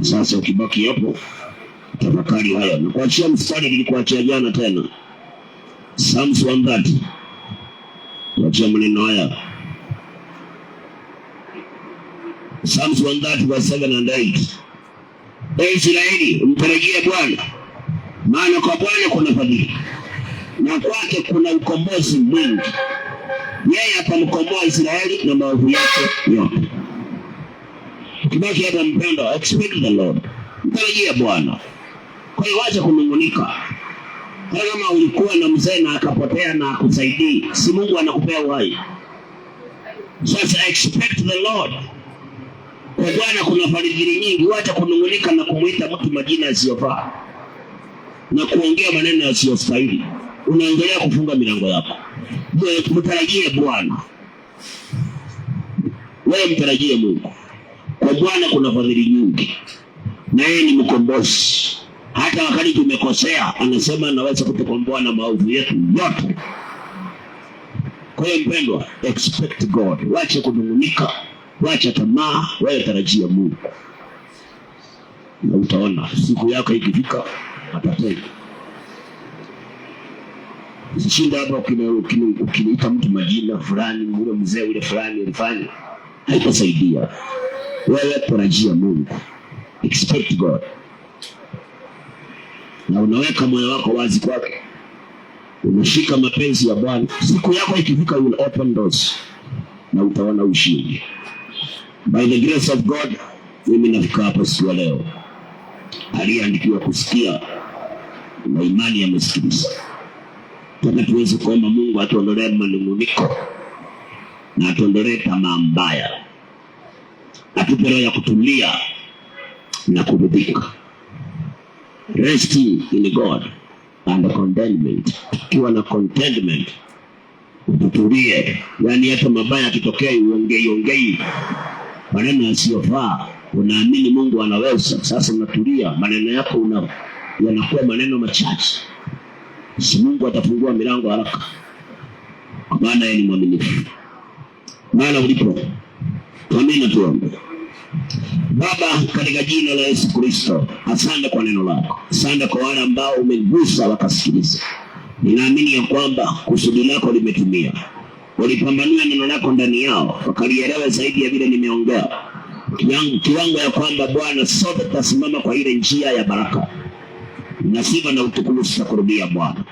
Sasa ukibaki hapo tafakari haya, na kuachia mstari nilikuachia jana tena, Psalms 130. Kuachia maneno haya, Psalms 130 verse 7 and 8. Israeli, mtarajie Bwana, maana kwa Bwana kuna fadhili, na kwake kuna ukombozi mwingi. Yeye atamkomboa Israeli na maovu yake yote. Ukibaki hapa mpendo, expect the Lord. Mtarajie Bwana. Kwa hiyo wacha kunungunika. Kama ulikuwa na mzee na akapotea na akusaidii, si Mungu anakupea uhai? Sasa expect the Lord. Kwa Bwana kuna fadhili nyingi. Wacha kunungunika na kumuita mtu majina yasiyofaa na kuongea maneno yasiyostahili. Unaendelea kufunga milango yako. Mtarajie Bwana. Wewe mtarajie Mungu. Kwa Bwana kuna fadhili nyingi, na yeye ni mkombozi. Hata wakati tumekosea, anasema anaweza kutukomboa na maovu yetu yote. Kwa hiyo mpendwa, expect God. Wacha kunungunika, wacha tamaa, wewe tarajia Mungu. Na utaona siku yako ikifika atatenda. Usishinda hapa ukiniita mtu majina fulani, ule mzee ule fulani alifanya, haitasaidia. Wewe tarajia Mungu. Expect God. Na unaweka moyo wako wazi kwake. Unashika mapenzi ya Bwana. Siku yako ikifika, you will open doors na utaona ushindi. By the grace of God, mimi nafika hapa siku leo. Aliyeandikiwa kusikia na imani ya msikilizaji. Tunataka tuweze kuomba Mungu atuondolee manunguniko na atuondolee tamaa mbaya. Atupe roho ya kutulia na kuridhika. Resting in God and contentment. Tukiwa na contentment, ututulie. Yani hata mabaya yakitokea uongei maneno yasiyofaa. Unaamini Mungu anaweza. Sasa unatulia, maneno yako yanakuwa maneno machache. si Mungu atafungua milango haraka, kwa maana yeye ni mwaminifu. Maana ulipo tuamini, tuombe. Baba, katika jina la Yesu Kristo, asante kwa neno lako. Asante kwa wale ambao umegusa wakasikiliza. Ninaamini ya kwamba kusudi lako limetumia. Ulipambanua neno lako ndani yao, wakalielewa zaidi ya vile nimeongea. Kiwango ya kwamba Bwana, sote tutasimama kwa ile njia ya baraka. Na sifa na utukufu tutakurudia Bwana.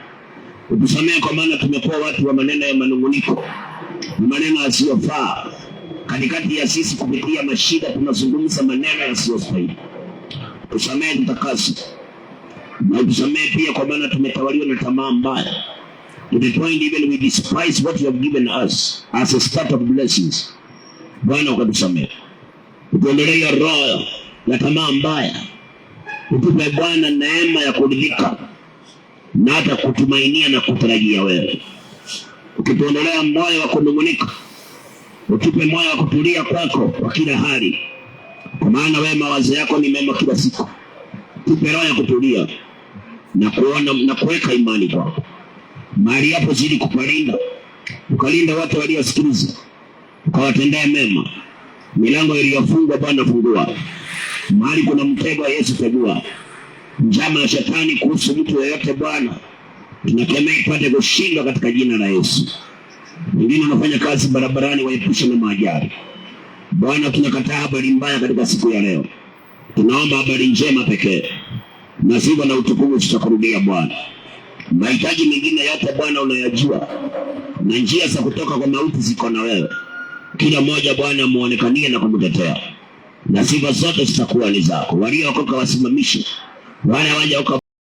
Utusamehe kwa maana tumekuwa watu wa maneno ya manunguniko, maneno yasiyofaa. Katikati ya sisi kupitia mashida tunazungumza maneno yasiyostahili. Tusamehe, tutakase. Na utusamehe pia kwa maana tumetawaliwa na tamaa mbaya. To the point even we despise what you have given us as a start of blessings. Bwana, ukatusamehe. Utuondolee roho ya tamaa mbaya. Utupe Bwana neema ya kuridhika na hata kutumainia na kutarajia wewe. Ukituondolea moyo wa kunungunika, utupe moyo wa kutulia kwako kwa kila hali, kwa maana wewe mawazo yako ni mema kila siku. Tupe roho ya kutulia na kuona na kuweka imani kwako. Mahali hapo zidi kupalinda, ukalinda watu waliosikiliza, ukawatendea mema. Milango iliyofungwa Bwana, fungua. Mahali kuna mtego wa Yesu, tegua. Njama ya shetani kuhusu mtu yeyote Bwana, tunakemea ipate kushindwa katika jina la Yesu. Wengine wanafanya kazi barabarani, waepushe na maajali. Bwana, tunakataa habari mbaya katika siku ya leo. Tunaomba habari njema pekee. Na sifa na utukufu tutakurudia Bwana. Mahitaji mengine yote Bwana unayajua, na njia za kutoka kwa mauti ziko na wewe. Kila mmoja Bwana muonekanie na kumtetea. Na sifa zote zitakuwa ni zako. Waliookoka wasimamishe, wale hawajaokoka